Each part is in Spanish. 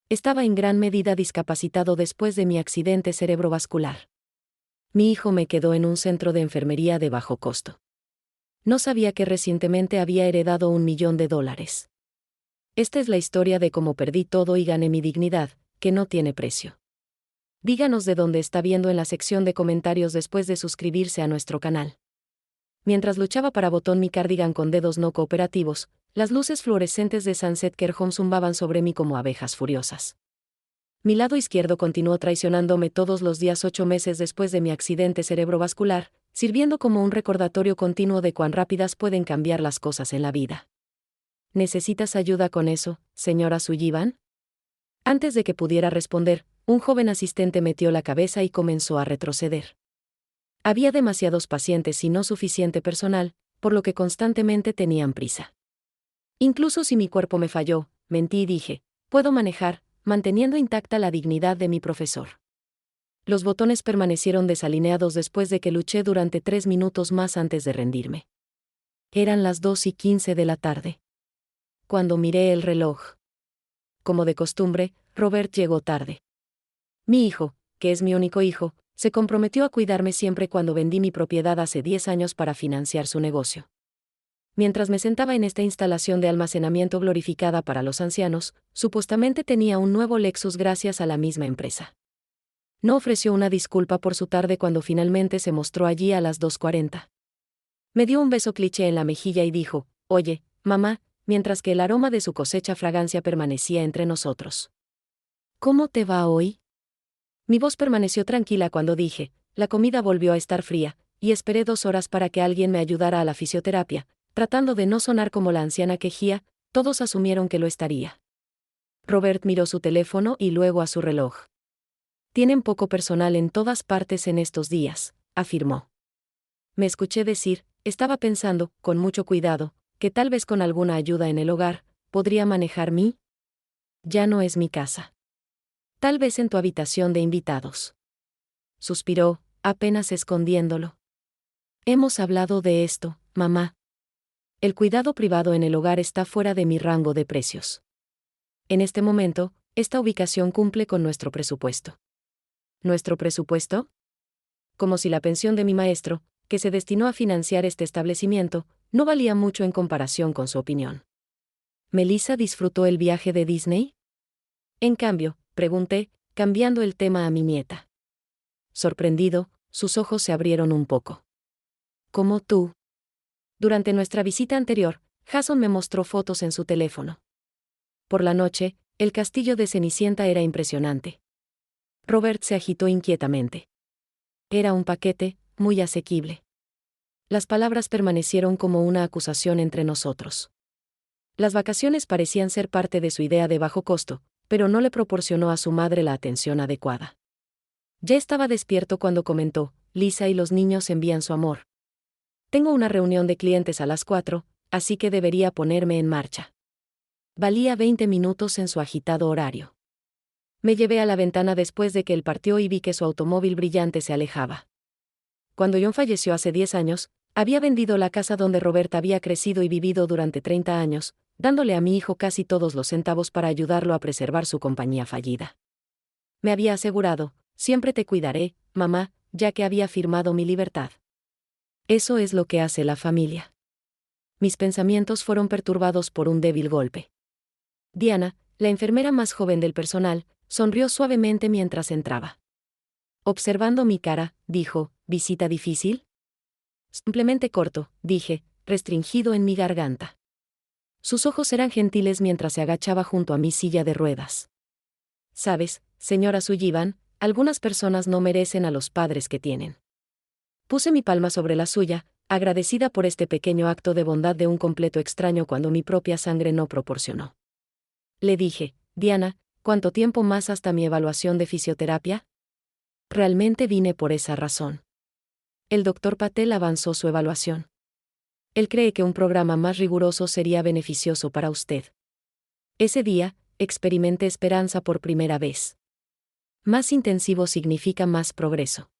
Estaba en gran medida discapacitado después de mi accidente cerebrovascular. Mi hijo me quedó en un centro de enfermería de bajo costo. No sabía que recientemente había heredado $1.000.000. Esta es la historia de cómo perdí todo y gané mi dignidad, que no tiene precio. Díganos de dónde está viendo en la sección de comentarios después de suscribirse a nuestro canal. Mientras luchaba para botón mi cardigan con dedos no cooperativos, las luces fluorescentes de Sunset Care Home zumbaban sobre mí como abejas furiosas. Mi lado izquierdo continuó traicionándome todos los días 8 meses después de mi accidente cerebrovascular, sirviendo como un recordatorio continuo de cuán rápidas pueden cambiar las cosas en la vida. ¿Necesitas ayuda con eso, señora Sullivan? Antes de que pudiera responder, un joven asistente metió la cabeza y comenzó a retroceder. Había demasiados pacientes y no suficiente personal, por lo que constantemente tenían prisa. Incluso si mi cuerpo me falló, mentí y dije, puedo manejar, manteniendo intacta la dignidad de mi profesor. Los botones permanecieron desalineados después de que luché durante 3 minutos más antes de rendirme. Eran las 2:15 de la tarde. Cuando miré el reloj. Como de costumbre, Robert llegó tarde. Mi hijo, que es mi único hijo, se comprometió a cuidarme siempre cuando vendí mi propiedad hace 10 años para financiar su negocio. Mientras me sentaba en esta instalación de almacenamiento glorificada para los ancianos, supuestamente tenía un nuevo Lexus gracias a la misma empresa. No ofreció una disculpa por su tarde cuando finalmente se mostró allí a las 2:40. Me dio un beso cliché en la mejilla y dijo, oye, mamá, mientras que el aroma de su cosecha fragancia permanecía entre nosotros. ¿Cómo te va hoy? Mi voz permaneció tranquila cuando dije, la comida volvió a estar fría, y esperé 2 horas para que alguien me ayudara a la fisioterapia. Tratando de no sonar como la anciana quejía, todos asumieron que lo estaría. Robert miró su teléfono y luego a su reloj. Tienen poco personal en todas partes en estos días, afirmó. Me escuché decir, estaba pensando, con mucho cuidado, que tal vez con alguna ayuda en el hogar, podría manejar mí. Ya no es mi casa. Tal vez en tu habitación de invitados. Suspiró, apenas escondiéndolo. Hemos hablado de esto, mamá. El cuidado privado en el hogar está fuera de mi rango de precios. En este momento, esta ubicación cumple con nuestro presupuesto. ¿Nuestro presupuesto? Como si la pensión de mi maestro, que se destinó a financiar este establecimiento, no valía mucho en comparación con su opinión. ¿Melissa disfrutó el viaje de Disney? En cambio, pregunté, cambiando el tema a mi nieta. Sorprendido, sus ojos se abrieron un poco. ¿Como tú? Durante nuestra visita anterior, Jason me mostró fotos en su teléfono. Por la noche, el castillo de Cenicienta era impresionante. Robert se agitó inquietamente. Era un paquete, muy asequible. Las palabras permanecieron como una acusación entre nosotros. Las vacaciones parecían ser parte de su idea de bajo costo, pero no le proporcionó a su madre la atención adecuada. Ya estaba despierto cuando comentó, Lisa y los niños envían su amor. Tengo una reunión de clientes a las 4, así que debería ponerme en marcha. Valía 20 minutos en su agitado horario. Me llevé a la ventana después de que él partió y vi que su automóvil brillante se alejaba. Cuando John falleció hace 10 años, había vendido la casa donde Robert había crecido y vivido durante 30 años, dándole a mi hijo casi todos los centavos para ayudarlo a preservar su compañía fallida. Me había asegurado, siempre te cuidaré, mamá, ya que había firmado mi libertad. Eso es lo que hace la familia. Mis pensamientos fueron perturbados por un débil golpe. Diana, la enfermera más joven del personal, sonrió suavemente mientras entraba. Observando mi cara, dijo, ¿visita difícil? Simplemente corto, dije, restringido en mi garganta. Sus ojos eran gentiles mientras se agachaba junto a mi silla de ruedas. Sabes, señora Sullivan, algunas personas no merecen a los padres que tienen. Puse mi palma sobre la suya, agradecida por este pequeño acto de bondad de un completo extraño cuando mi propia sangre no proporcionó. Le dije, Diana, ¿cuánto tiempo más hasta mi evaluación de fisioterapia? Realmente vine por esa razón. El doctor Patel avanzó su evaluación. Él cree que un programa más riguroso sería beneficioso para usted. Ese día, experimenté esperanza por primera vez. Más intensivo significa más progreso.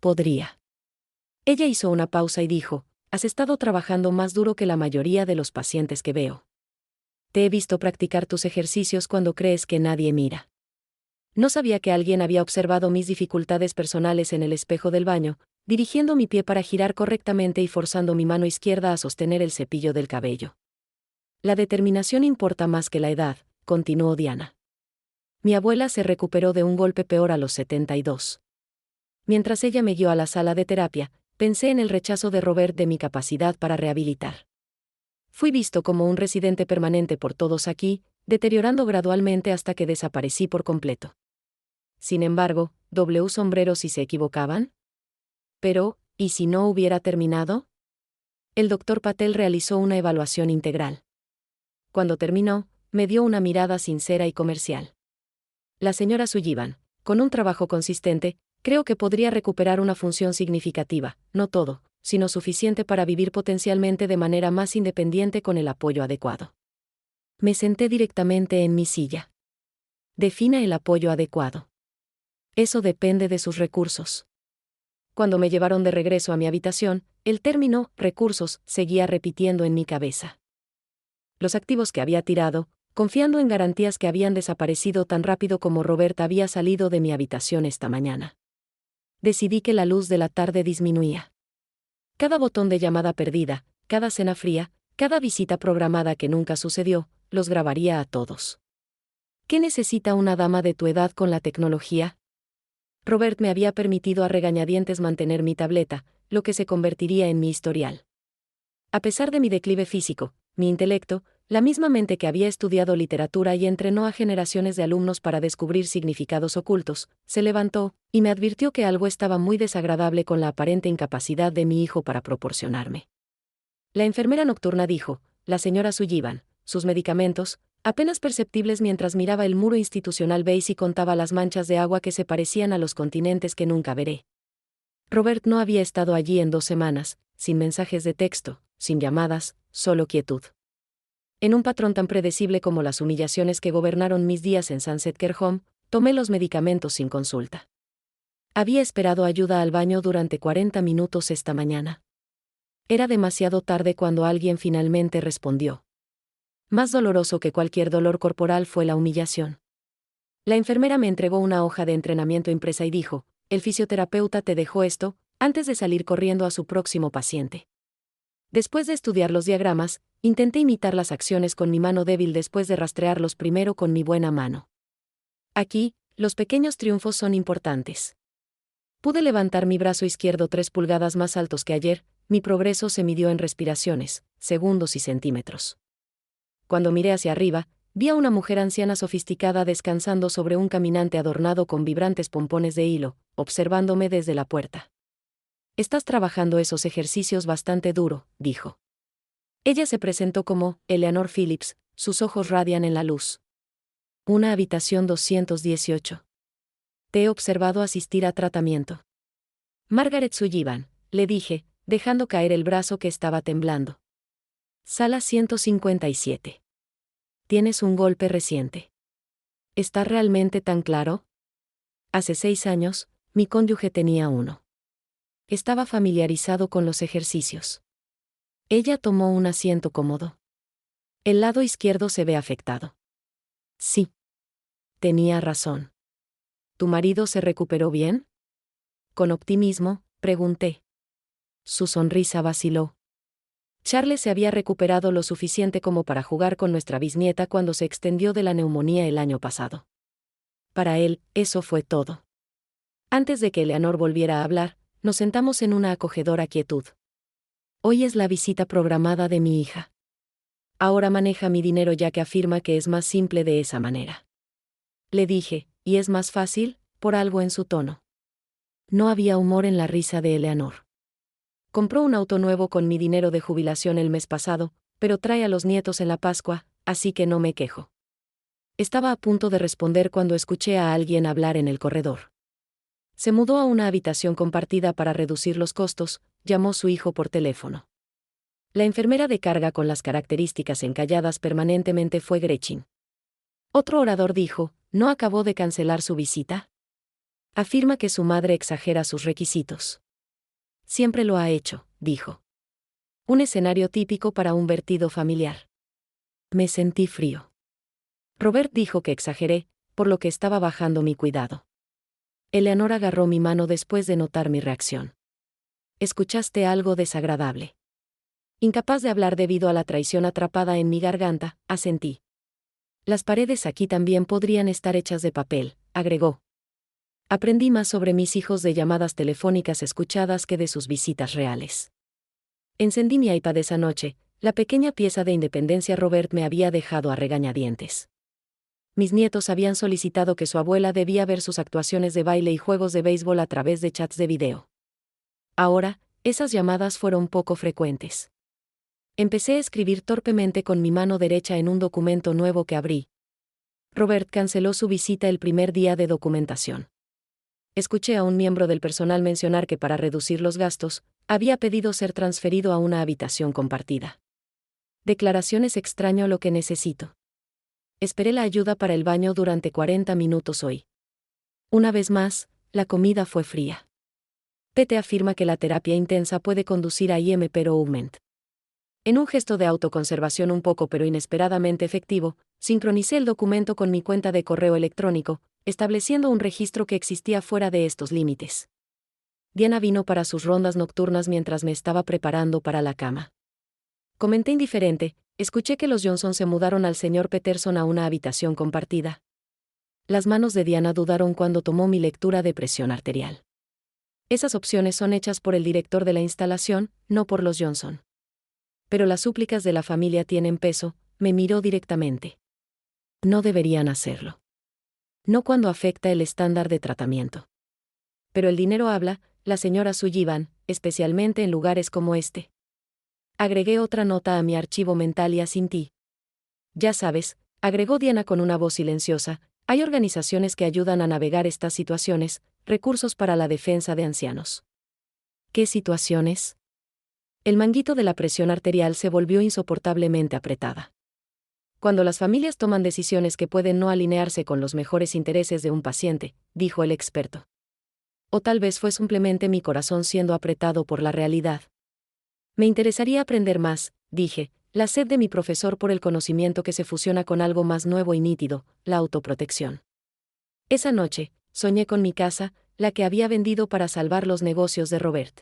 Podría. Ella hizo una pausa y dijo, has estado trabajando más duro que la mayoría de los pacientes que veo. Te he visto practicar tus ejercicios cuando crees que nadie mira. No sabía que alguien había observado mis dificultades personales en el espejo del baño, dirigiendo mi pie para girar correctamente y forzando mi mano izquierda a sostener el cepillo del cabello. La determinación importa más que la edad, continuó Diana. Mi abuela se recuperó de un golpe peor a los 72. Mientras ella me guió a la sala de terapia, pensé en el rechazo de Robert de mi capacidad para rehabilitar. Fui visto como un residente permanente por todos aquí, deteriorando gradualmente hasta que desaparecí por completo. Sin embargo, ¿W sombreros si se equivocaban? Pero, ¿y si no hubiera terminado? El doctor Patel realizó una evaluación integral. Cuando terminó, me dio una mirada sincera y comercial. La señora Sullivan, con un trabajo consistente, creo que podría recuperar una función significativa, no todo, sino suficiente para vivir potencialmente de manera más independiente con el apoyo adecuado. Me senté directamente en mi silla. Defina el apoyo adecuado. Eso depende de sus recursos. Cuando me llevaron de regreso a mi habitación, el término recursos seguía repitiendo en mi cabeza. Los activos que había tirado, confiando en garantías que habían desaparecido tan rápido como Robert había salido de mi habitación esta mañana. Decidí que la luz de la tarde disminuía. Cada botón de llamada perdida, cada cena fría, cada visita programada que nunca sucedió, los grabaría a todos. ¿Qué necesita una dama de tu edad con la tecnología? Robert me había permitido a regañadientes mantener mi tableta, lo que se convertiría en mi historial. A pesar de mi declive físico, mi intelecto, la misma mente que había estudiado literatura y entrenó a generaciones de alumnos para descubrir significados ocultos, se levantó, y me advirtió que algo estaba muy desagradable con la aparente incapacidad de mi hijo para proporcionarme. La enfermera nocturna dijo, la señora Sullivan, sus medicamentos, apenas perceptibles mientras miraba el muro institucional beige y contaba las manchas de agua que se parecían a los continentes que nunca veré. Robert no había estado allí en 2 semanas, sin mensajes de texto, sin llamadas, solo quietud. En un patrón tan predecible como las humillaciones que gobernaron mis días en Sunset Care Home, tomé los medicamentos sin consulta. Había esperado ayuda al baño durante 40 minutos esta mañana. Era demasiado tarde cuando alguien finalmente respondió. Más doloroso que cualquier dolor corporal fue la humillación. La enfermera me entregó una hoja de entrenamiento impresa y dijo, el fisioterapeuta te dejó esto, antes de salir corriendo a su próximo paciente. Después de estudiar los diagramas, intenté imitar las acciones con mi mano débil después de rastrearlos primero con mi buena mano. Aquí, los pequeños triunfos son importantes. Pude levantar mi brazo izquierdo 3 pulgadas más altos que ayer, mi progreso se midió en respiraciones, segundos y centímetros. Cuando miré hacia arriba, vi a una mujer anciana sofisticada descansando sobre un caminante adornado con vibrantes pompones de hilo, observándome desde la puerta. Estás trabajando esos ejercicios bastante duro, dijo. Ella se presentó como Eleanor Phillips, sus ojos radian en la luz. Una habitación 218. Te he observado asistir a tratamiento. Margaret Sullivan, le dije, dejando caer el brazo que estaba temblando. Sala 157. Tienes un golpe reciente. ¿Está realmente tan claro? Hace 6 años, mi cónyuge tenía uno. Estaba familiarizado con los ejercicios. Ella tomó un asiento cómodo. El lado izquierdo se ve afectado. Sí. Tenía razón. ¿Tu marido se recuperó bien? Con optimismo, pregunté. Su sonrisa vaciló. Charles se había recuperado lo suficiente como para jugar con nuestra bisnieta cuando se extendió de la neumonía el año pasado. Para él, eso fue todo. Antes de que Eleanor volviera a hablar, nos sentamos en una acogedora quietud. Hoy es la visita programada de mi hija. Ahora maneja mi dinero ya que afirma que es más simple de esa manera. Le dije, ¿y es más fácil? Por algo en su tono. No había humor en la risa de Eleanor. Compró un auto nuevo con mi dinero de jubilación el mes pasado, pero trae a los nietos en la Pascua, así que no me quejo. Estaba a punto de responder cuando escuché a alguien hablar en el corredor. Se mudó a una habitación compartida para reducir los costos, llamó su hijo por teléfono. La enfermera de carga con las características encalladas permanentemente fue Gretchen. Otro orador dijo, ¿no acabó de cancelar su visita? Afirma que su madre exagera sus requisitos. Siempre lo ha hecho, dijo. Un escenario típico para un vertido familiar. Me sentí frío. Robert dijo que exageré, por lo que estaba bajando mi cuidado. Eleanor agarró mi mano después de notar mi reacción. ¿Escuchaste algo desagradable? Incapaz de hablar debido a la traición atrapada en mi garganta, asentí. Las paredes aquí también podrían estar hechas de papel, agregó. Aprendí más sobre mis hijos de llamadas telefónicas escuchadas que de sus visitas reales. Encendí mi iPad esa noche, la pequeña pieza de independencia Robert me había dejado a regañadientes. Mis nietos habían solicitado que su abuela debía ver sus actuaciones de baile y juegos de béisbol a través de chats de video. Ahora, esas llamadas fueron poco frecuentes. Empecé a escribir torpemente con mi mano derecha en un documento nuevo que abrí. Robert canceló su visita el primer día de documentación. Escuché a un miembro del personal mencionar que para reducir los gastos, había pedido ser transferido a una habitación compartida. Declaraciones extraño lo que necesito. Esperé la ayuda para el baño durante 40 minutos hoy. Una vez más, la comida fue fría. Pete afirma que la terapia intensa puede conducir a impairment. En un gesto de autoconservación un poco pero inesperadamente efectivo, sincronicé el documento con mi cuenta de correo electrónico, estableciendo un registro que existía fuera de estos límites. Diana vino para sus rondas nocturnas mientras me estaba preparando para la cama. Comenté indiferente, escuché que los Johnson se mudaron al señor Peterson a una habitación compartida. Las manos de Diana dudaron cuando tomó mi lectura de presión arterial. Esas opciones son hechas por el director de la instalación, no por los Johnson. Pero las súplicas de la familia tienen peso, me miró directamente. No deberían hacerlo. No cuando afecta el estándar de tratamiento. Pero el dinero habla, la señora Sullivan, especialmente en lugares como este. Agregué otra nota a mi archivo mental y asintí. Ya sabes, agregó Diana con una voz silenciosa, hay organizaciones que ayudan a navegar estas situaciones, recursos para la defensa de ancianos. ¿Qué situaciones? El manguito de la presión arterial se volvió insoportablemente apretada. Cuando las familias toman decisiones que pueden no alinearse con los mejores intereses de un paciente, dijo el experto. O tal vez fue simplemente mi corazón siendo apretado por la realidad. Me interesaría aprender más, dije, la sed de mi profesor por el conocimiento que se fusiona con algo más nuevo y nítido, la autoprotección. Esa noche, soñé con mi casa, la que había vendido para salvar los negocios de Robert.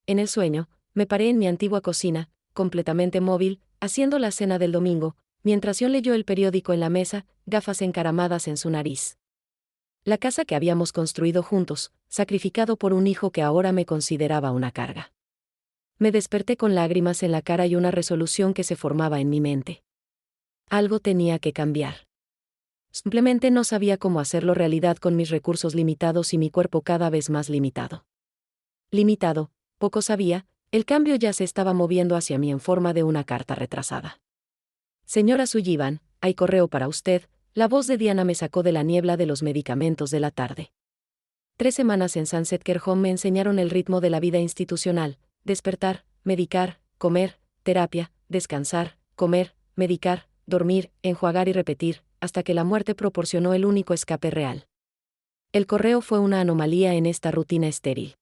En el sueño, me paré en mi antigua cocina, completamente móvil, haciendo la cena del domingo, mientras John leyó el periódico en la mesa, gafas encaramadas en su nariz. La casa que habíamos construido juntos, sacrificado por un hijo que ahora me consideraba una carga. Me desperté con lágrimas en la cara y una resolución que se formaba en mi mente. Algo tenía que cambiar. Simplemente no sabía cómo hacerlo realidad con mis recursos limitados y mi cuerpo cada vez más limitado. Limitado, poco sabía, el cambio ya se estaba moviendo hacia mí en forma de una carta retrasada. Señora Sullivan, hay correo para usted, la voz de Diana me sacó de la niebla de los medicamentos de la tarde. 3 semanas en Sunset Care Home me enseñaron el ritmo de la vida institucional, despertar, medicar, comer, terapia, descansar, comer, medicar, dormir, enjuagar y repetir, hasta que la muerte proporcionó el único escape real. El correo fue una anomalía en esta rutina estéril.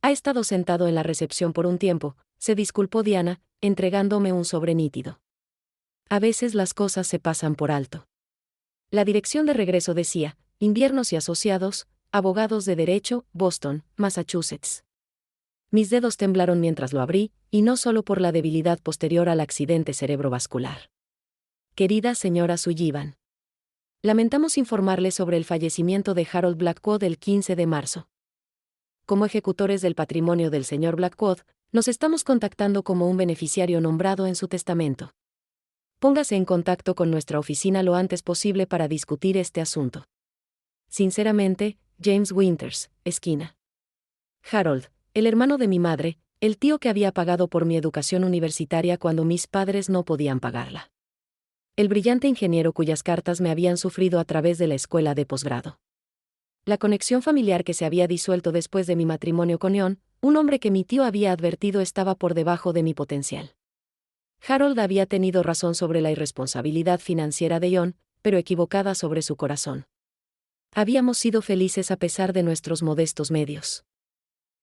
Ha estado sentado en la recepción por un tiempo, se disculpó Diana, entregándome un sobre nítido. A veces las cosas se pasan por alto. La dirección de regreso decía, Inviernos y Asociados, Abogados de Derecho, Boston, Massachusetts. Mis dedos temblaron mientras lo abrí, y no solo por la debilidad posterior al accidente cerebrovascular. Querida señora Sullivan. Lamentamos informarle sobre el fallecimiento de Harold Blackwood el 15 de marzo. Como ejecutores del patrimonio del señor Blackwood, nos estamos contactando como un beneficiario nombrado en su testamento. Póngase en contacto con nuestra oficina lo antes posible para discutir este asunto. Sinceramente, James Winters, esquina. Harold, el hermano de mi madre, el tío que había pagado por mi educación universitaria cuando mis padres no podían pagarla. El brillante ingeniero cuyas cartas me habían sufrido a través de la escuela de posgrado. La conexión familiar que se había disuelto después de mi matrimonio con John, un hombre que mi tío había advertido estaba por debajo de mi potencial. Harold había tenido razón sobre la irresponsabilidad financiera de John, pero equivocada sobre su corazón. Habíamos sido felices a pesar de nuestros modestos medios.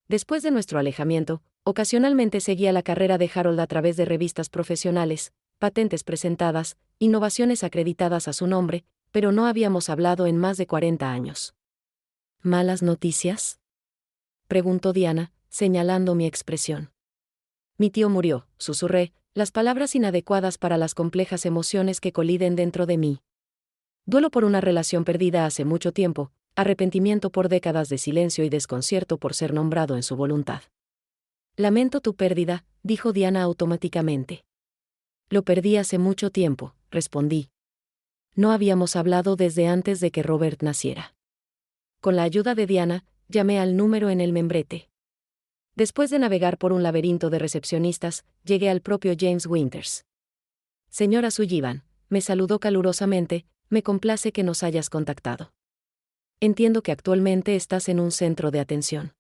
Después de nuestro alejamiento, ocasionalmente seguía la carrera de Harold a través de revistas profesionales, patentes presentadas, innovaciones acreditadas a su nombre, pero no habíamos hablado en más de 40 años. ¿Malas noticias?, preguntó Diana, señalando mi expresión. Mi tío murió, susurré, las palabras inadecuadas para las complejas emociones que coliden dentro de mí. Duelo por una relación perdida hace mucho tiempo, arrepentimiento por décadas de silencio y desconcierto por ser nombrado en su voluntad. Lamento tu pérdida, dijo Diana automáticamente. Lo perdí hace mucho tiempo, respondí. No habíamos hablado desde antes de que Robert naciera. Con la ayuda de Diana, llamé al número en el membrete. Después de navegar por un laberinto de recepcionistas, llegué al propio James Winters. Señora Sullivan, me saludó calurosamente, me complace que nos hayas contactado. Entiendo que actualmente estás en un centro de atención.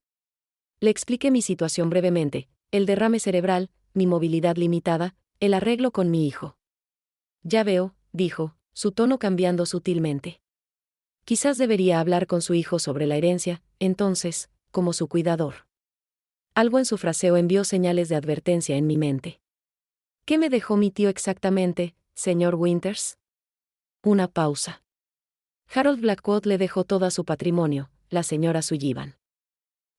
Le expliqué mi situación brevemente, el derrame cerebral, mi movilidad limitada, el arreglo con mi hijo. Ya veo, dijo, su tono cambiando sutilmente. Quizás debería hablar con su hijo sobre la herencia, entonces, como su cuidador. Algo en su fraseo envió señales de advertencia en mi mente. ¿Qué me dejó mi tío exactamente, señor Winters? Una pausa. Harold Blackwood le dejó todo su patrimonio, la señora Sullivan.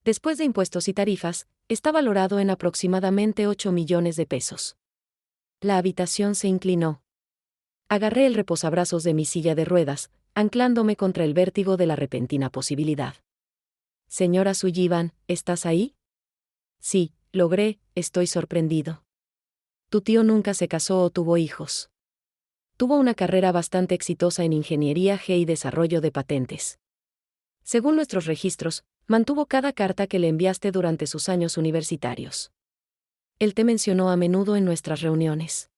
Después de impuestos y tarifas, está valorado en aproximadamente 8 millones de pesos. La habitación se inclinó. Agarré el reposabrazos de mi silla de ruedas, anclándome contra el vértigo de la repentina posibilidad. Señora Sullivan, ¿estás ahí? Sí, logré, estoy sorprendido. Tu tío nunca se casó o tuvo hijos. Tuvo una carrera bastante exitosa en ingeniería G y desarrollo de patentes. Según nuestros registros, mantuvo cada carta que le enviaste durante sus años universitarios. Él te mencionó a menudo en nuestras reuniones.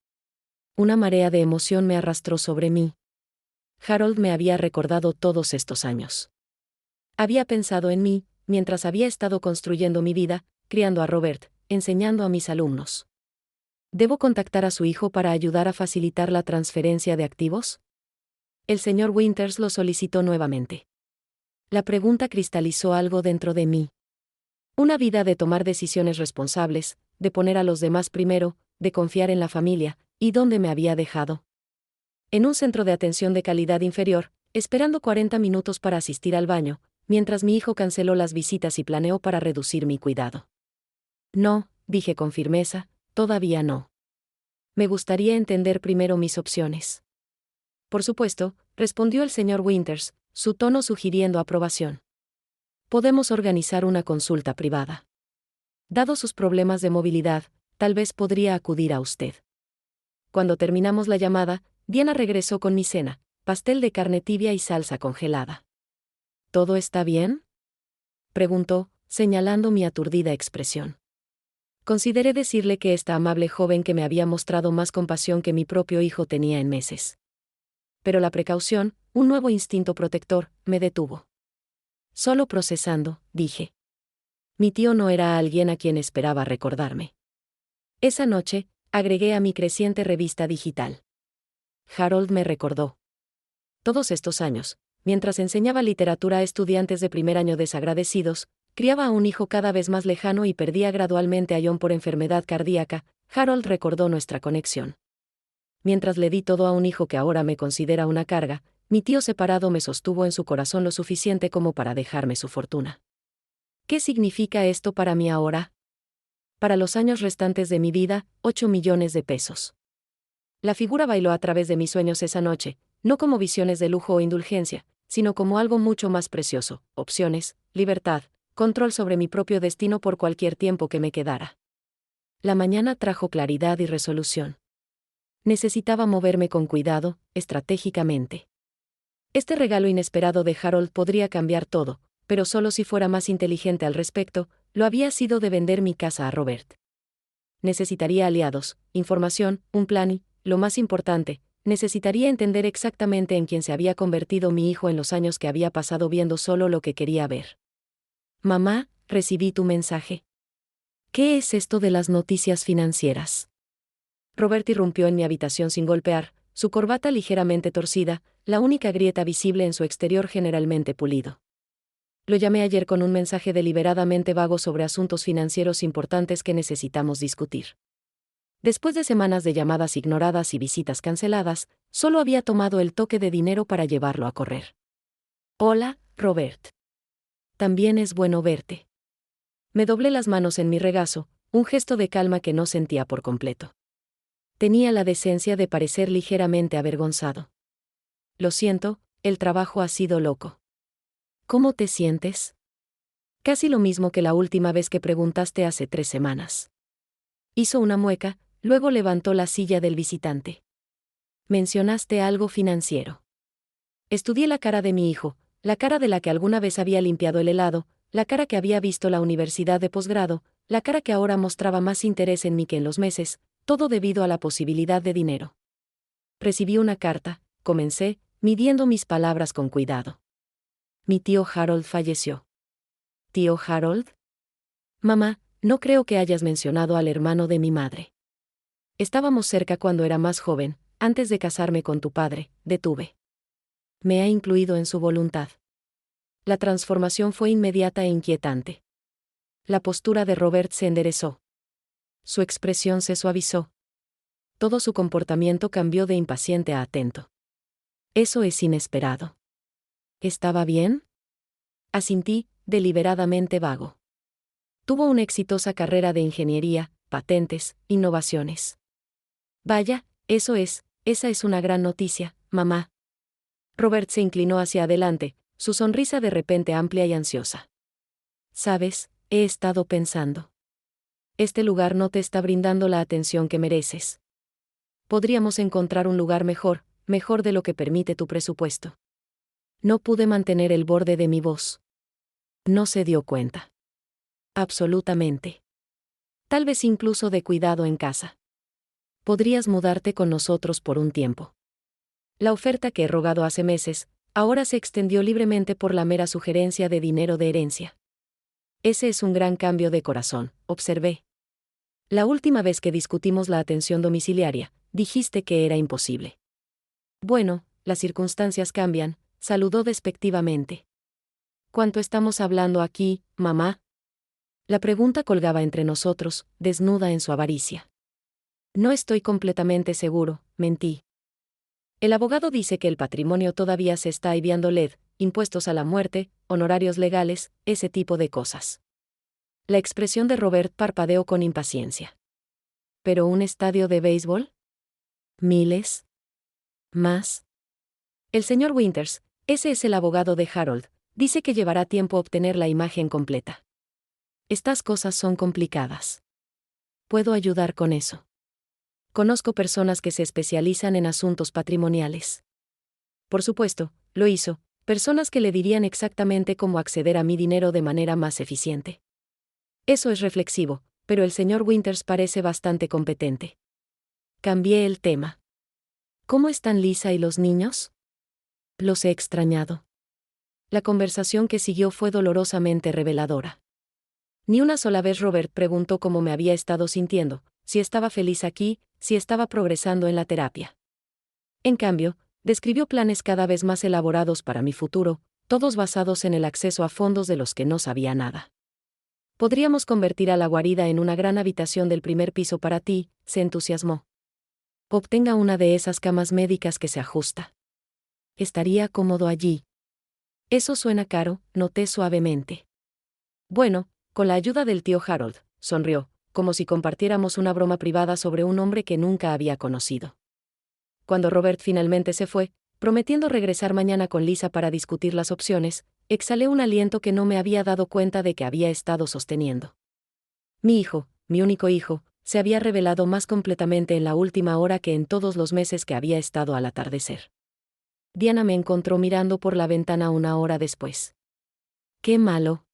Una marea de emoción me arrastró sobre mí. Harold me había recordado todos estos años. Había pensado en mí, mientras había estado construyendo mi vida, criando a Robert, enseñando a mis alumnos. ¿Debo contactar a su hijo para ayudar a facilitar la transferencia de activos? El señor Winters lo solicitó nuevamente. La pregunta cristalizó algo dentro de mí. Una vida de tomar decisiones responsables, de poner a los demás primero, de confiar en la familia, ¿y dónde me había dejado? En un centro de atención de calidad inferior, esperando 40 minutos para asistir al baño, mientras mi hijo canceló las visitas y planeó para reducir mi cuidado. No, dije con firmeza, todavía no. Me gustaría entender primero mis opciones. Por supuesto, respondió el señor Winters, su tono sugiriendo aprobación. Podemos organizar una consulta privada. Dado sus problemas de movilidad, tal vez podría acudir a usted. Cuando terminamos la llamada, Diana regresó con mi cena, pastel de carne tibia y salsa congelada. ¿Todo está bien?, preguntó, señalando mi aturdida expresión. Consideré decirle que esta amable joven que me había mostrado más compasión que mi propio hijo tenía en meses. Pero la precaución, un nuevo instinto protector, me detuvo. Solo procesando, dije. Mi tío no era alguien a quien esperaba recordarme. Esa noche, agregué a mi creciente revista digital. Harold me recordó. Todos estos años, mientras enseñaba literatura a estudiantes de primer año desagradecidos, criaba a un hijo cada vez más lejano y perdía gradualmente a John por enfermedad cardíaca, Harold recordó nuestra conexión. Mientras le di todo a un hijo que ahora me considera una carga, mi tío separado me sostuvo en su corazón lo suficiente como para dejarme su fortuna. ¿Qué significa esto para mí ahora? Para los años restantes de mi vida, 8 millones de pesos. La figura bailó a través de mis sueños esa noche, no como visiones de lujo o indulgencia, sino como algo mucho más precioso, opciones, libertad, control sobre mi propio destino por cualquier tiempo que me quedara. La mañana trajo claridad y resolución. Necesitaba moverme con cuidado, estratégicamente. Este regalo inesperado de Harold podría cambiar todo, pero solo si fuera más inteligente al respecto, lo había sido de vender mi casa a Robert. Necesitaría aliados, información, un plan y, lo más importante, necesitaría entender exactamente en quién se había convertido mi hijo en los años que había pasado viendo solo lo que quería ver. Mamá, recibí tu mensaje. ¿Qué es esto de las noticias financieras? Robert irrumpió en mi habitación sin golpear, su corbata ligeramente torcida, la única grieta visible en su exterior generalmente pulido. Lo llamé ayer con un mensaje deliberadamente vago sobre asuntos financieros importantes que necesitamos discutir. Después de semanas de llamadas ignoradas y visitas canceladas, solo había tomado el toque de dinero para llevarlo a correr. Hola, Robert. También es bueno verte. Me doblé las manos en mi regazo, un gesto de calma que no sentía por completo. Tenía la decencia de parecer ligeramente avergonzado. Lo siento, el trabajo ha sido loco. ¿Cómo te sientes? Casi lo mismo que la última vez que preguntaste hace 3 semanas. Hizo una mueca, luego levantó la silla del visitante. Mencionaste algo financiero. Estudié la cara de mi hijo, la cara de la que alguna vez había limpiado el helado, la cara que había visto la universidad de posgrado, la cara que ahora mostraba más interés en mí que en los meses, todo debido a la posibilidad de dinero. Recibí una carta, comencé, midiendo mis palabras con cuidado. Mi tío Harold falleció. ¿Tío Harold? Mamá, no creo que hayas mencionado al hermano de mi madre. Estábamos cerca cuando era más joven, antes de casarme con tu padre, detuve. Me ha incluido en su voluntad. La transformación fue inmediata e inquietante. La postura de Robert se enderezó. Su expresión se suavizó. Todo su comportamiento cambió de impaciente a atento. Eso es inesperado. ¿Estaba bien? Asintí, deliberadamente vago. Tuvo una exitosa carrera de ingeniería, patentes, innovaciones. Vaya, esa es una gran noticia, mamá. Robert se inclinó hacia adelante, su sonrisa de repente amplia y ansiosa. Sabes, he estado pensando. Este lugar no te está brindando la atención que mereces. Podríamos encontrar un lugar mejor de lo que permite tu presupuesto. No pude mantener el borde de mi voz. No se dio cuenta. Absolutamente. Tal vez incluso de cuidado en casa. Podrías mudarte con nosotros por un tiempo. La oferta que he rogado hace meses, ahora se extendió libremente por la mera sugerencia de dinero de herencia. Ese es un gran cambio de corazón, observé. La última vez que discutimos la atención domiciliaria, dijiste que era imposible. Bueno, las circunstancias cambian, saludó despectivamente. ¿Cuánto estamos hablando aquí, mamá? La pregunta colgaba entre nosotros, desnuda en su avaricia. No estoy completamente seguro, mentí. El abogado dice que el patrimonio todavía se está enviando LED, impuestos a la muerte, honorarios legales, ese tipo de cosas. La expresión de Robert parpadeó con impaciencia. ¿Pero un estadio de béisbol? ¿Miles? ¿Más? El señor Winters, ese es el abogado de Harold, dice que llevará tiempo obtener la imagen completa. Estas cosas son complicadas. ¿Puedo ayudar con eso? Conozco personas que se especializan en asuntos patrimoniales. Por supuesto, lo hizo, personas que le dirían exactamente cómo acceder a mi dinero de manera más eficiente. Eso es reflexivo, pero el señor Winters parece bastante competente. Cambié el tema. ¿Cómo están Lisa y los niños? Los he extrañado. La conversación que siguió fue dolorosamente reveladora. Ni una sola vez Robert preguntó cómo me había estado sintiendo, si estaba feliz aquí, si estaba progresando en la terapia. En cambio, describió planes cada vez más elaborados para mi futuro, todos basados en el acceso a fondos de los que no sabía nada. Podríamos convertir a la guarida en una gran habitación del primer piso para ti, se entusiasmó. Obtenga una de esas camas médicas que se ajusta. Estaría cómodo allí. Eso suena caro, noté suavemente. Bueno, con la ayuda del tío Harold, sonrió, como si compartiéramos una broma privada sobre un hombre que nunca había conocido. Cuando Robert finalmente se fue, prometiendo regresar mañana con Lisa para discutir las opciones, exhalé un aliento que no me había dado cuenta de que había estado sosteniendo. Mi hijo, mi único hijo, se había revelado más completamente en la última hora que en todos los meses que había estado al atardecer. Diana me encontró mirando por la ventana una hora después. ¿Qué malo?,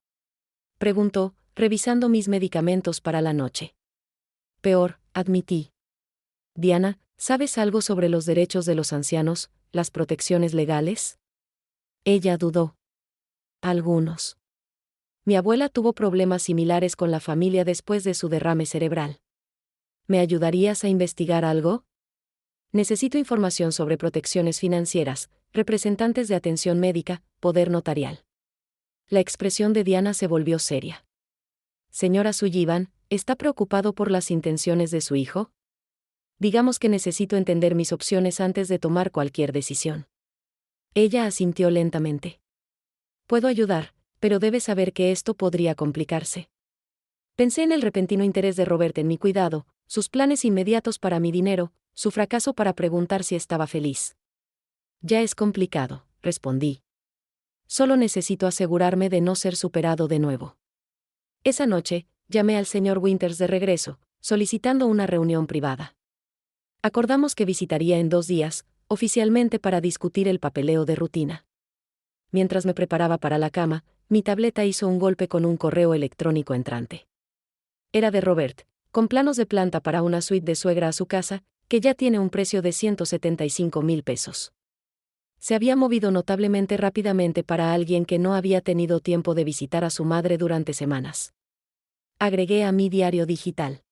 preguntó, revisando mis medicamentos para la noche. Peor, admití. Diana, ¿sabes algo sobre los derechos de los ancianos, las protecciones legales? Ella dudó. Algunos. Mi abuela tuvo problemas similares con la familia después de su derrame cerebral. ¿Me ayudarías a investigar algo? Necesito información sobre protecciones financieras, representantes de atención médica, poder notarial. La expresión de Diana se volvió seria. Señora Sullivan, ¿está preocupado por las intenciones de su hijo? Digamos que necesito entender mis opciones antes de tomar cualquier decisión. Ella asintió lentamente. Puedo ayudar, pero debes saber que esto podría complicarse. Pensé en el repentino interés de Robert en mi cuidado, sus planes inmediatos para mi dinero, su fracaso para preguntar si estaba feliz. Ya es complicado, respondí. Solo necesito asegurarme de no ser superado de nuevo. Esa noche, llamé al señor Winters de regreso, solicitando una reunión privada. Acordamos que visitaría en 2 días, oficialmente para discutir el papeleo de rutina. Mientras me preparaba para la cama, mi tableta hizo un golpe con un correo electrónico entrante. Era de Robert, con planos de planta para una suite de suegra a su casa, que ya tiene un precio de 175,000 pesos. Se había movido notablemente rápidamente para alguien que no había tenido tiempo de visitar a su madre durante semanas. Agregué a mi diario digital.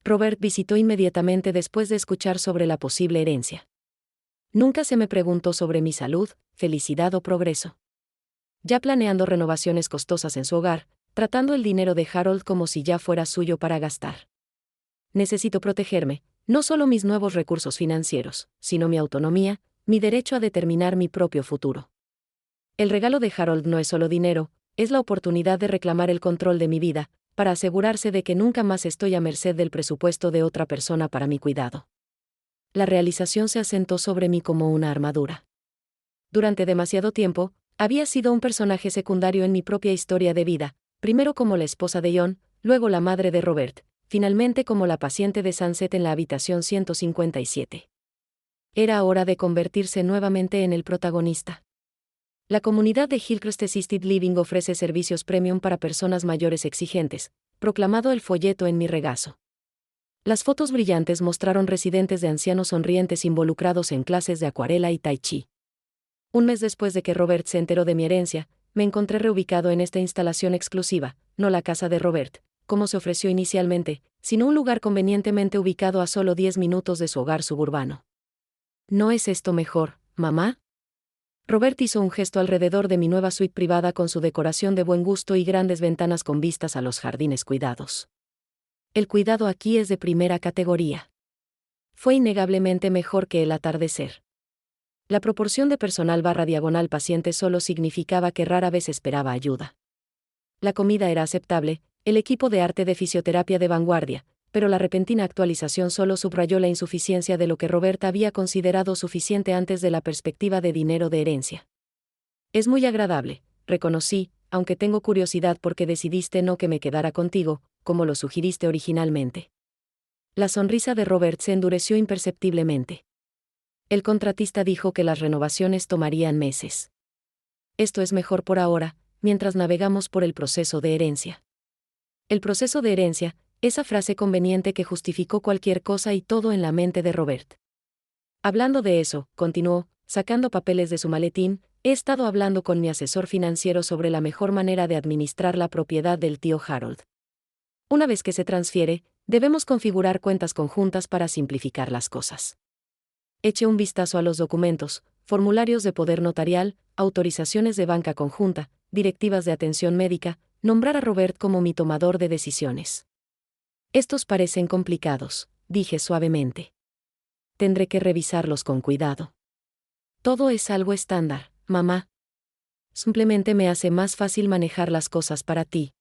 Robert visitó inmediatamente después de escuchar sobre la posible herencia. Nunca se me preguntó sobre mi salud, felicidad o progreso. Ya planeando renovaciones costosas en su hogar, tratando el dinero de Harold como si ya fuera suyo para gastar. Necesito protegerme, no solo mis nuevos recursos financieros, sino mi autonomía, mi derecho a determinar mi propio futuro. El regalo de Harold no es solo dinero, es la oportunidad de reclamar el control de mi vida, para asegurarse de que nunca más estoy a merced del presupuesto de otra persona para mi cuidado. La realización se asentó sobre mí como una armadura. Durante demasiado tiempo, había sido un personaje secundario en mi propia historia de vida, primero como la esposa de John, luego la madre de Robert, finalmente como la paciente de Sunset en la habitación 157. Era hora de convertirse nuevamente en el protagonista. La comunidad de Hillcrest Assisted Living ofrece servicios premium para personas mayores exigentes, proclamado el folleto en mi regazo. Las fotos brillantes mostraron residentes de ancianos sonrientes involucrados en clases de acuarela y tai chi. Un mes después de que Robert se enteró de mi herencia, me encontré reubicado en esta instalación exclusiva, no la casa de Robert, como se ofreció inicialmente, sino un lugar convenientemente ubicado a solo 10 minutos de su hogar suburbano. ¿No es esto mejor, mamá? Robert hizo un gesto alrededor de mi nueva suite privada con su decoración de buen gusto y grandes ventanas con vistas a los jardines cuidados. El cuidado aquí es de primera categoría. Fue innegablemente mejor que el atardecer. La proporción de personal /diagonal paciente solo significaba que rara vez esperaba ayuda. La comida era aceptable, el equipo de arte de fisioterapia de vanguardia, pero la repentina actualización solo subrayó la insuficiencia de lo que Robert había considerado suficiente antes de la perspectiva de dinero de herencia. Es muy agradable, reconocí, aunque tengo curiosidad porque decidiste no que me quedara contigo, como lo sugiriste originalmente. La sonrisa de Robert se endureció imperceptiblemente. El contratista dijo que las renovaciones tomarían meses. Esto es mejor por ahora, mientras navegamos por el proceso de herencia. El proceso de herencia, esa frase conveniente que justificó cualquier cosa y todo en la mente de Robert. Hablando de eso, continuó, sacando papeles de su maletín, he estado hablando con mi asesor financiero sobre la mejor manera de administrar la propiedad del tío Harold. Una vez que se transfiere, debemos configurar cuentas conjuntas para simplificar las cosas. Eché un vistazo a los documentos, formularios de poder notarial, autorizaciones de banca conjunta, directivas de atención médica, nombrar a Robert como mi tomador de decisiones. Estos parecen complicados, dije suavemente. Tendré que revisarlos con cuidado. Todo es algo estándar, mamá. Simplemente me hace más fácil manejar las cosas para ti.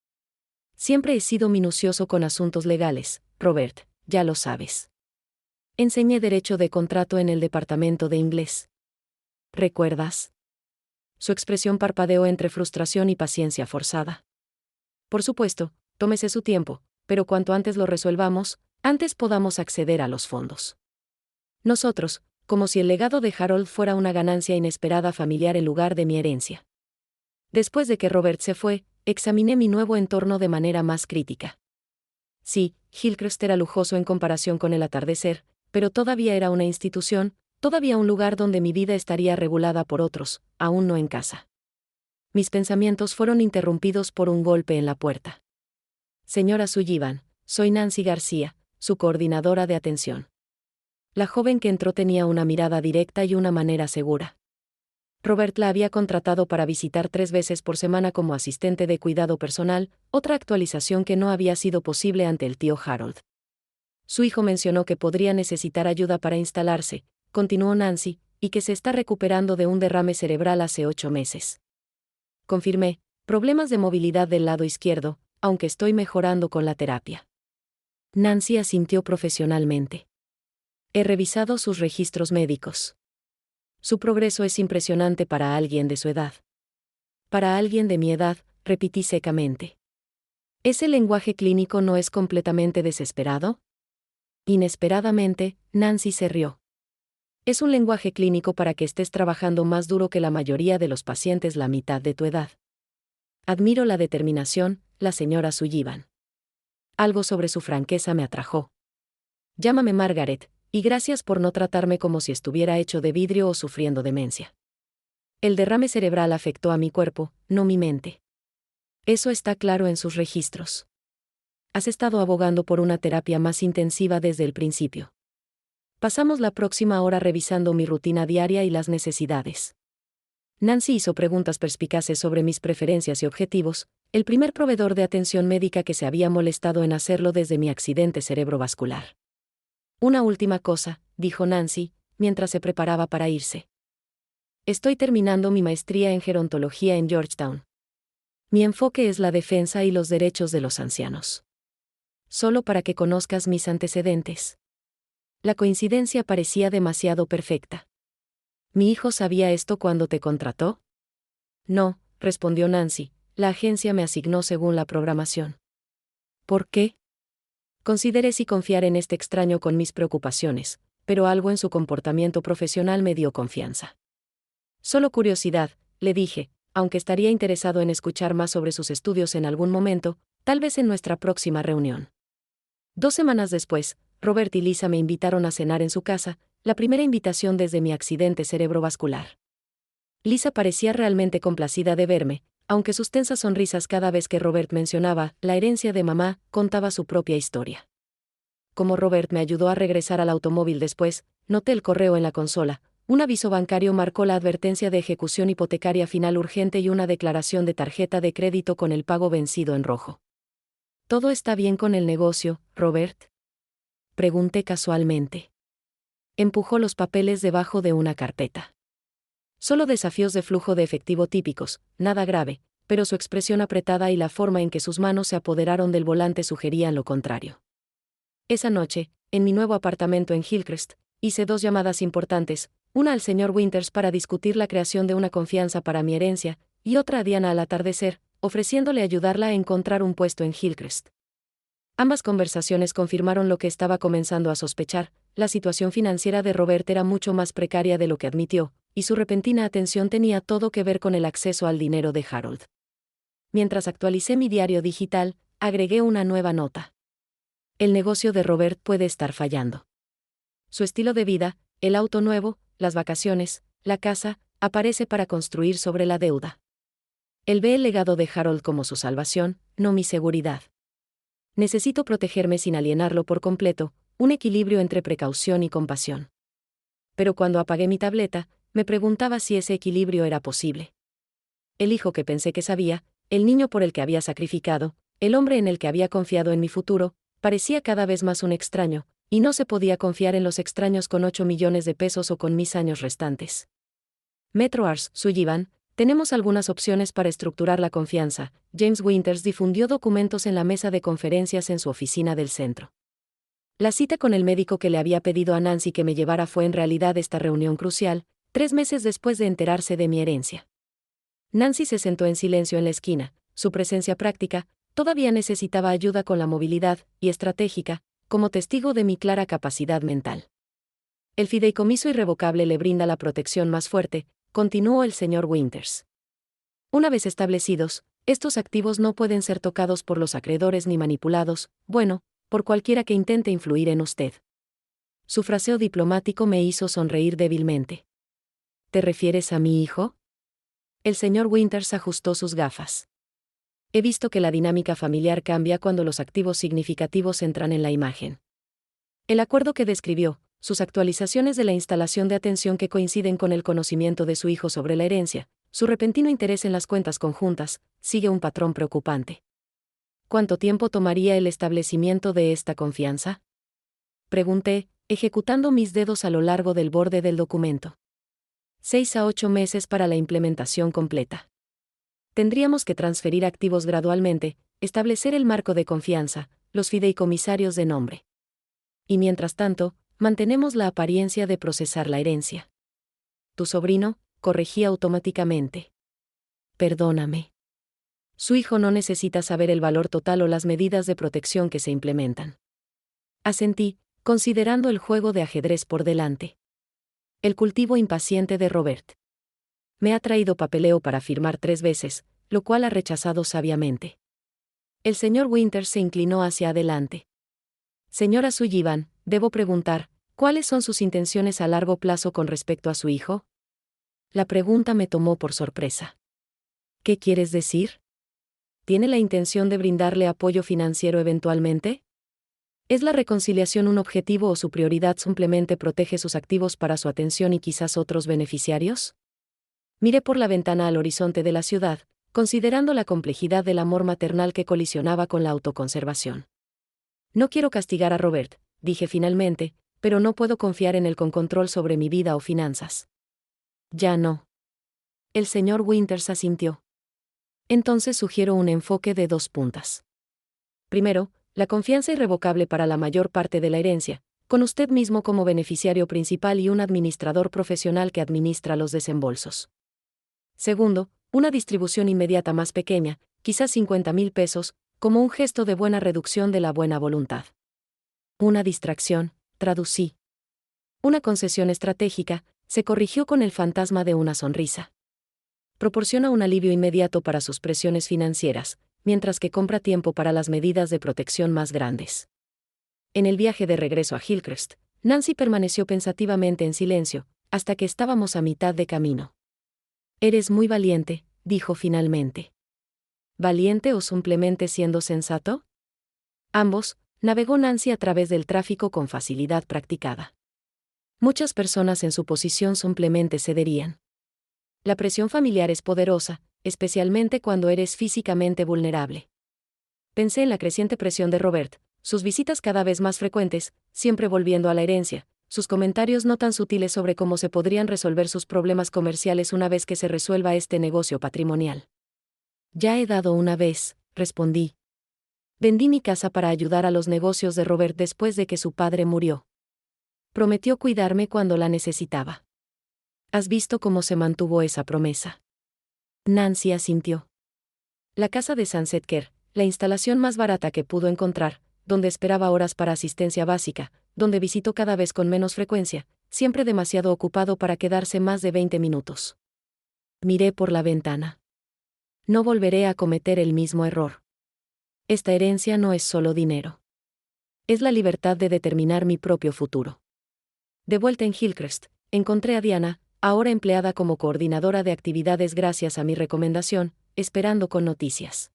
Siempre he sido minucioso con asuntos legales, Robert, ya lo sabes. Enseñé derecho de contrato en el departamento de inglés. ¿Recuerdas? Su expresión parpadeó entre frustración y paciencia forzada. Por supuesto, tómese su tiempo, pero cuanto antes lo resuelvamos, antes podamos acceder a los fondos. Nosotros, como si el legado de Harold fuera una ganancia inesperada familiar en lugar de mi herencia. Después de que Robert se fue, examiné mi nuevo entorno de manera más crítica. Sí, Hillcrest era lujoso en comparación con el atardecer, pero todavía era una institución, todavía un lugar donde mi vida estaría regulada por otros, aún no en casa. Mis pensamientos fueron interrumpidos por un golpe en la puerta. Señora Sullivan, soy Nancy García, su coordinadora de atención. La joven que entró tenía una mirada directa y una manera segura. Robert la había contratado para visitar 3 veces por semana como asistente de cuidado personal, otra actualización que no había sido posible ante el tío Harold. Su hijo mencionó que podría necesitar ayuda para instalarse, continuó Nancy, y que se está recuperando de un derrame cerebral hace 8 meses. Confirmé, problemas de movilidad del lado izquierdo, aunque estoy mejorando con la terapia. Nancy asintió profesionalmente. He revisado sus registros médicos. Su progreso es impresionante para alguien de su edad. Para alguien de mi edad, repetí secamente. ¿Ese lenguaje clínico no es completamente desesperado? Inesperadamente, Nancy se rió. Es un lenguaje clínico para que estés trabajando más duro que la mayoría de los pacientes la mitad de tu edad. Admiro la determinación, la señora Sullivan. Algo sobre su franqueza me atrajo. Llámame Margaret, y gracias por no tratarme como si estuviera hecho de vidrio o sufriendo demencia. El derrame cerebral afectó a mi cuerpo, no mi mente. Eso está claro en sus registros. Has estado abogando por una terapia más intensiva desde el principio. Pasamos la próxima hora revisando mi rutina diaria y las necesidades. Nancy hizo preguntas perspicaces sobre mis preferencias y objetivos, el primer proveedor de atención médica que se había molestado en hacerlo desde mi accidente cerebrovascular. Una última cosa, dijo Nancy, mientras se preparaba para irse. Estoy terminando mi maestría en gerontología en Georgetown. Mi enfoque es la defensa y los derechos de los ancianos. Solo para que conozcas mis antecedentes. La coincidencia parecía demasiado perfecta. ¿Mi hijo sabía esto cuando te contrató? No, respondió Nancy, la agencia me asignó según la programación. ¿Por qué? Consideré si confiar en este extraño con mis preocupaciones, pero algo en su comportamiento profesional me dio confianza. Solo curiosidad, le dije, aunque estaría interesado en escuchar más sobre sus estudios en algún momento, tal vez en nuestra próxima reunión. 2 semanas después, Robert y Lisa me invitaron a cenar en su casa, la primera invitación desde mi accidente cerebrovascular. Lisa parecía realmente complacida de verme, aunque sus tensas sonrisas cada vez que Robert mencionaba la herencia de mamá, contaba su propia historia. Como Robert me ayudó a regresar al automóvil después, noté el correo en la consola. Un aviso bancario marcó la advertencia de ejecución hipotecaria final urgente y una declaración de tarjeta de crédito con el pago vencido en rojo. ¿Todo está bien con el negocio, Robert? Pregunté casualmente. Empujó los papeles debajo de una carpeta. Solo desafíos de flujo de efectivo típicos, nada grave, pero su expresión apretada y la forma en que sus manos se apoderaron del volante sugerían lo contrario. Esa noche, en mi nuevo apartamento en Hillcrest, hice 2 llamadas importantes, una al señor Winters para discutir la creación de una confianza para mi herencia, y otra a Diana al atardecer, ofreciéndole ayudarla a encontrar un puesto en Hillcrest. Ambas conversaciones confirmaron lo que estaba comenzando a sospechar, la situación financiera de Robert era mucho más precaria de lo que admitió, y su repentina atención tenía todo que ver con el acceso al dinero de Harold. Mientras actualicé mi diario digital, agregué una nueva nota. El negocio de Robert puede estar fallando. Su estilo de vida, el auto nuevo, las vacaciones, la casa, aparece para construir sobre la deuda. Él ve el legado de Harold como su salvación, no mi seguridad. Necesito protegerme sin alienarlo por completo, un equilibrio entre precaución y compasión. Pero cuando apagué mi tableta, me preguntaba si ese equilibrio era posible. El hijo que pensé que sabía, el niño por el que había sacrificado, el hombre en el que había confiado en mi futuro, parecía cada vez más un extraño, y no se podía confiar en los extraños con 8 millones de pesos o con mis años restantes. Metro Ars, Sullivan, tenemos algunas opciones para estructurar la confianza. James Winters difundió documentos en la mesa de conferencias en su oficina del centro. La cita con el médico que le había pedido a Nancy que me llevara fue en realidad esta reunión crucial, 3 meses después de enterarse de mi herencia. Nancy se sentó en silencio en la esquina, su presencia práctica, todavía necesitaba ayuda con la movilidad, y estratégica, como testigo de mi clara capacidad mental. El fideicomiso irrevocable le brinda la protección más fuerte, continuó el señor Winters. Una vez establecidos, estos activos no pueden ser tocados por los acreedores ni manipulados, bueno, por cualquiera que intente influir en usted. Su fraseo diplomático me hizo sonreír débilmente. ¿Te refieres a mi hijo? El señor Winters ajustó sus gafas. He visto que la dinámica familiar cambia cuando los activos significativos entran en la imagen. El acuerdo que describió, sus actualizaciones de la instalación de atención que coinciden con el conocimiento de su hijo sobre la herencia, su repentino interés en las cuentas conjuntas, sigue un patrón preocupante. ¿Cuánto tiempo tomaría el establecimiento de esta confianza? Pregunté, ejecutando mis dedos a lo largo del borde del documento. 6 a 8 meses para la implementación completa. Tendríamos que transferir activos gradualmente, establecer el marco de confianza, los fideicomisarios de nombre. Y mientras tanto, mantenemos la apariencia de procesar la herencia. Tu sobrino, corregí automáticamente. Perdóname. Su hijo no necesita saber el valor total o las medidas de protección que se implementan. Asentí, considerando el juego de ajedrez por delante. El cultivo impaciente de Robert. Me ha traído papeleo para firmar 3 veces, lo cual ha rechazado sabiamente. El señor Winters se inclinó hacia adelante. Señora Sullivan, debo preguntar, ¿cuáles son sus intenciones a largo plazo con respecto a su hijo? La pregunta me tomó por sorpresa. ¿Qué quieres decir? ¿Tiene la intención de brindarle apoyo financiero eventualmente? ¿Es la reconciliación un objetivo o su prioridad simplemente protege sus activos para su atención y quizás otros beneficiarios? Miré por la ventana al horizonte de la ciudad, considerando la complejidad del amor maternal que colisionaba con la autoconservación. No quiero castigar a Robert, dije finalmente, pero no puedo confiar en él con control sobre mi vida o finanzas. Ya no. El señor Winters asintió. Entonces sugiero un enfoque de 2 puntas. Primero, la confianza irrevocable para la mayor parte de la herencia, con usted mismo como beneficiario principal y un administrador profesional que administra los desembolsos. Segundo, una distribución inmediata más pequeña, quizás 50,000 pesos, como un gesto de buena reducción de la buena voluntad. Una distracción, traducí. Una concesión estratégica, se corrigió con el fantasma de una sonrisa. Proporciona un alivio inmediato para sus presiones financieras, mientras que compra tiempo para las medidas de protección más grandes. En el viaje de regreso a Hillcrest, Nancy permaneció pensativamente en silencio, hasta que estábamos a mitad de camino. Eres muy valiente, dijo finalmente. ¿Valiente o simplemente siendo sensato? Ambos, navegó Nancy a través del tráfico con facilidad practicada. Muchas personas en su posición simplemente cederían. La presión familiar es poderosa, especialmente cuando eres físicamente vulnerable. Pensé en la creciente presión de Robert, sus visitas cada vez más frecuentes, siempre volviendo a la herencia, sus comentarios no tan sutiles sobre cómo se podrían resolver sus problemas comerciales una vez que se resuelva este negocio patrimonial. Ya he dado una vez, respondí. Vendí mi casa para ayudar a los negocios de Robert después de que su padre murió. Prometió cuidarme cuando la necesitaba. ¿Has visto cómo se mantuvo esa promesa? Nancy asintió. La casa de Sunset Care, la instalación más barata que pudo encontrar, donde esperaba horas para asistencia básica, donde visitó cada vez con menos frecuencia, siempre demasiado ocupado para quedarse más de 20 minutos. Miré por la ventana. No volveré a cometer el mismo error. Esta herencia no es solo dinero. Es la libertad de determinar mi propio futuro. De vuelta en Hillcrest, encontré a Diana, ahora empleada como coordinadora de actividades gracias a mi recomendación, esperando con noticias.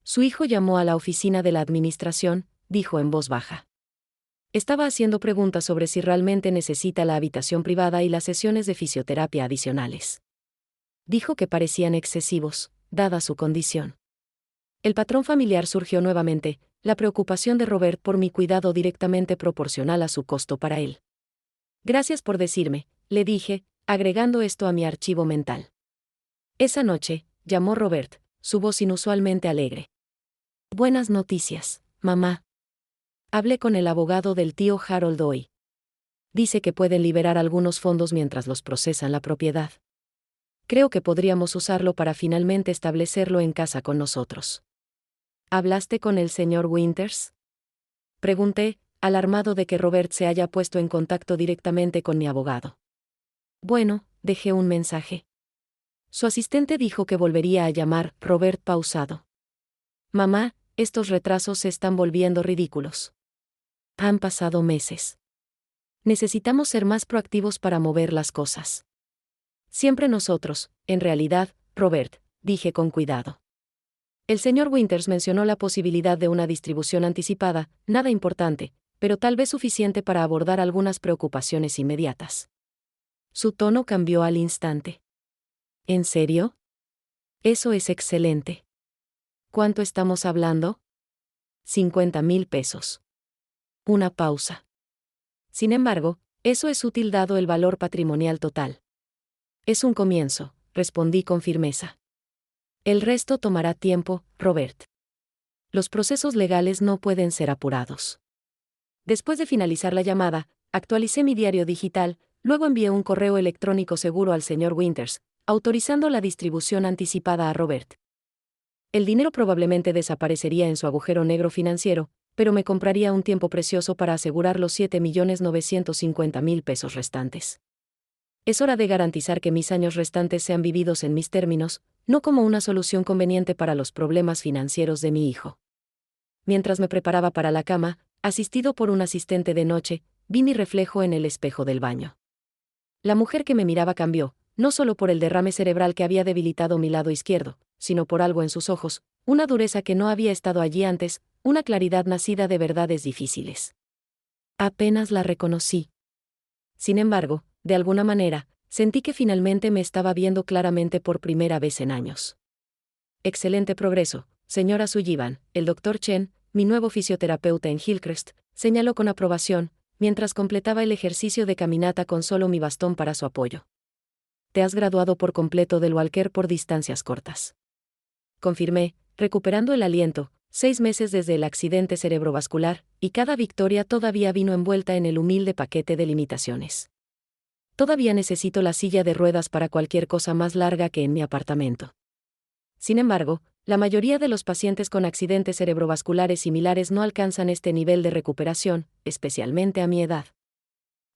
Su hijo llamó a la oficina de la administración, dijo en voz baja. Estaba haciendo preguntas sobre si realmente necesita la habitación privada y las sesiones de fisioterapia adicionales. Dijo que parecían excesivos, dada su condición. El patrón familiar surgió nuevamente, la preocupación de Robert por mi cuidado directamente proporcional a su costo para él. Gracias por decirme, le dije, agregando esto a mi archivo mental. Esa noche, llamó Robert, su voz inusualmente alegre. Buenas noticias, mamá. Hablé con el abogado del tío Harold hoy. Dice que pueden liberar algunos fondos mientras los procesan la propiedad. Creo que podríamos usarlo para finalmente establecerlo en casa con nosotros. ¿Hablaste con el señor Winters? Pregunté, alarmado de que Robert se haya puesto en contacto directamente con mi abogado. Bueno, dejé un mensaje. Su asistente dijo que volvería a llamar. Robert pausado. Mamá, estos retrasos se están volviendo ridículos. Han pasado meses. Necesitamos ser más proactivos para mover las cosas. Siempre nosotros, en realidad, Robert, dije con cuidado. El señor Winters mencionó la posibilidad de una distribución anticipada, nada importante, pero tal vez suficiente para abordar algunas preocupaciones inmediatas. Su tono cambió al instante. ¿En serio? Eso es excelente. ¿Cuánto estamos hablando? 50,000 pesos. Una pausa. Sin embargo, eso es útil dado el valor patrimonial total. Es un comienzo, respondí con firmeza. El resto tomará tiempo, Robert. Los procesos legales no pueden ser apurados. Después de finalizar la llamada, actualicé mi diario digital, luego envié un correo electrónico seguro al señor Winters, autorizando la distribución anticipada a Robert. El dinero probablemente desaparecería en su agujero negro financiero, pero me compraría un tiempo precioso para asegurar los 7.950.000 pesos restantes. Es hora de garantizar que mis años restantes sean vividos en mis términos, no como una solución conveniente para los problemas financieros de mi hijo. Mientras me preparaba para la cama, asistido por un asistente de noche, vi mi reflejo en el espejo del baño. La mujer que me miraba cambió, no solo por el derrame cerebral que había debilitado mi lado izquierdo, sino por algo en sus ojos, una dureza que no había estado allí antes, una claridad nacida de verdades difíciles. Apenas la reconocí. Sin embargo, de alguna manera, sentí que finalmente me estaba viendo claramente por primera vez en años. Excelente progreso, señora Sullivan, el Dr. Chen, mi nuevo fisioterapeuta en Hillcrest, señaló con aprobación, mientras completaba el ejercicio de caminata con solo mi bastón para su apoyo. Te has graduado por completo del walker por distancias cortas. Confirmé, recuperando el aliento, 6 meses desde el accidente cerebrovascular, y cada victoria todavía vino envuelta en el humilde paquete de limitaciones. Todavía necesito la silla de ruedas para cualquier cosa más larga que en mi apartamento. Sin embargo, la mayoría de los pacientes con accidentes cerebrovasculares similares no alcanzan este nivel de recuperación, especialmente a mi edad.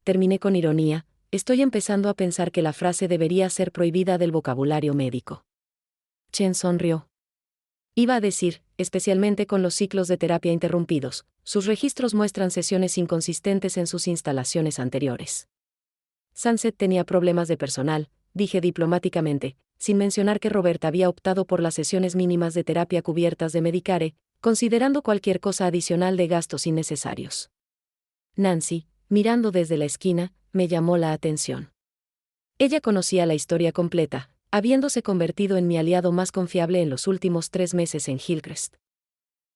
Terminé con ironía, estoy empezando a pensar que la frase debería ser prohibida del vocabulario médico. Chen sonrió. Iba a decir, especialmente con los ciclos de terapia interrumpidos, sus registros muestran sesiones inconsistentes en sus instalaciones anteriores. Sunset tenía problemas de personal, dije diplomáticamente, sin mencionar que Robert había optado por las sesiones mínimas de terapia cubiertas de Medicare, considerando cualquier cosa adicional de gastos innecesarios. Nancy, mirando desde la esquina, me llamó la atención. Ella conocía la historia completa, habiéndose convertido en mi aliado más confiable en los últimos 3 meses en Hillcrest.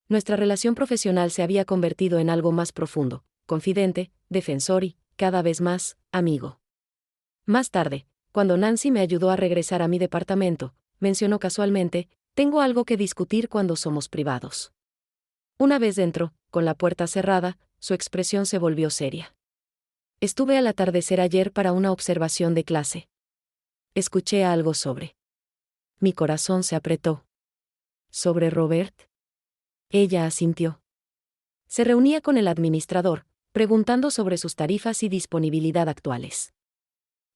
Nuestra relación profesional se había convertido en algo más profundo, confidente, defensor y, cada vez más, amigo. Más tarde, cuando Nancy me ayudó a regresar a mi departamento, mencionó casualmente, tengo algo que discutir cuando somos privados. Una vez dentro, con la puerta cerrada, su expresión se volvió seria. Estuve al atardecer ayer para una observación de clase. Escuché algo sobre. Mi corazón se apretó. ¿Sobre Robert? Ella asintió. Se reunía con el administrador, preguntando sobre sus tarifas y disponibilidad actuales.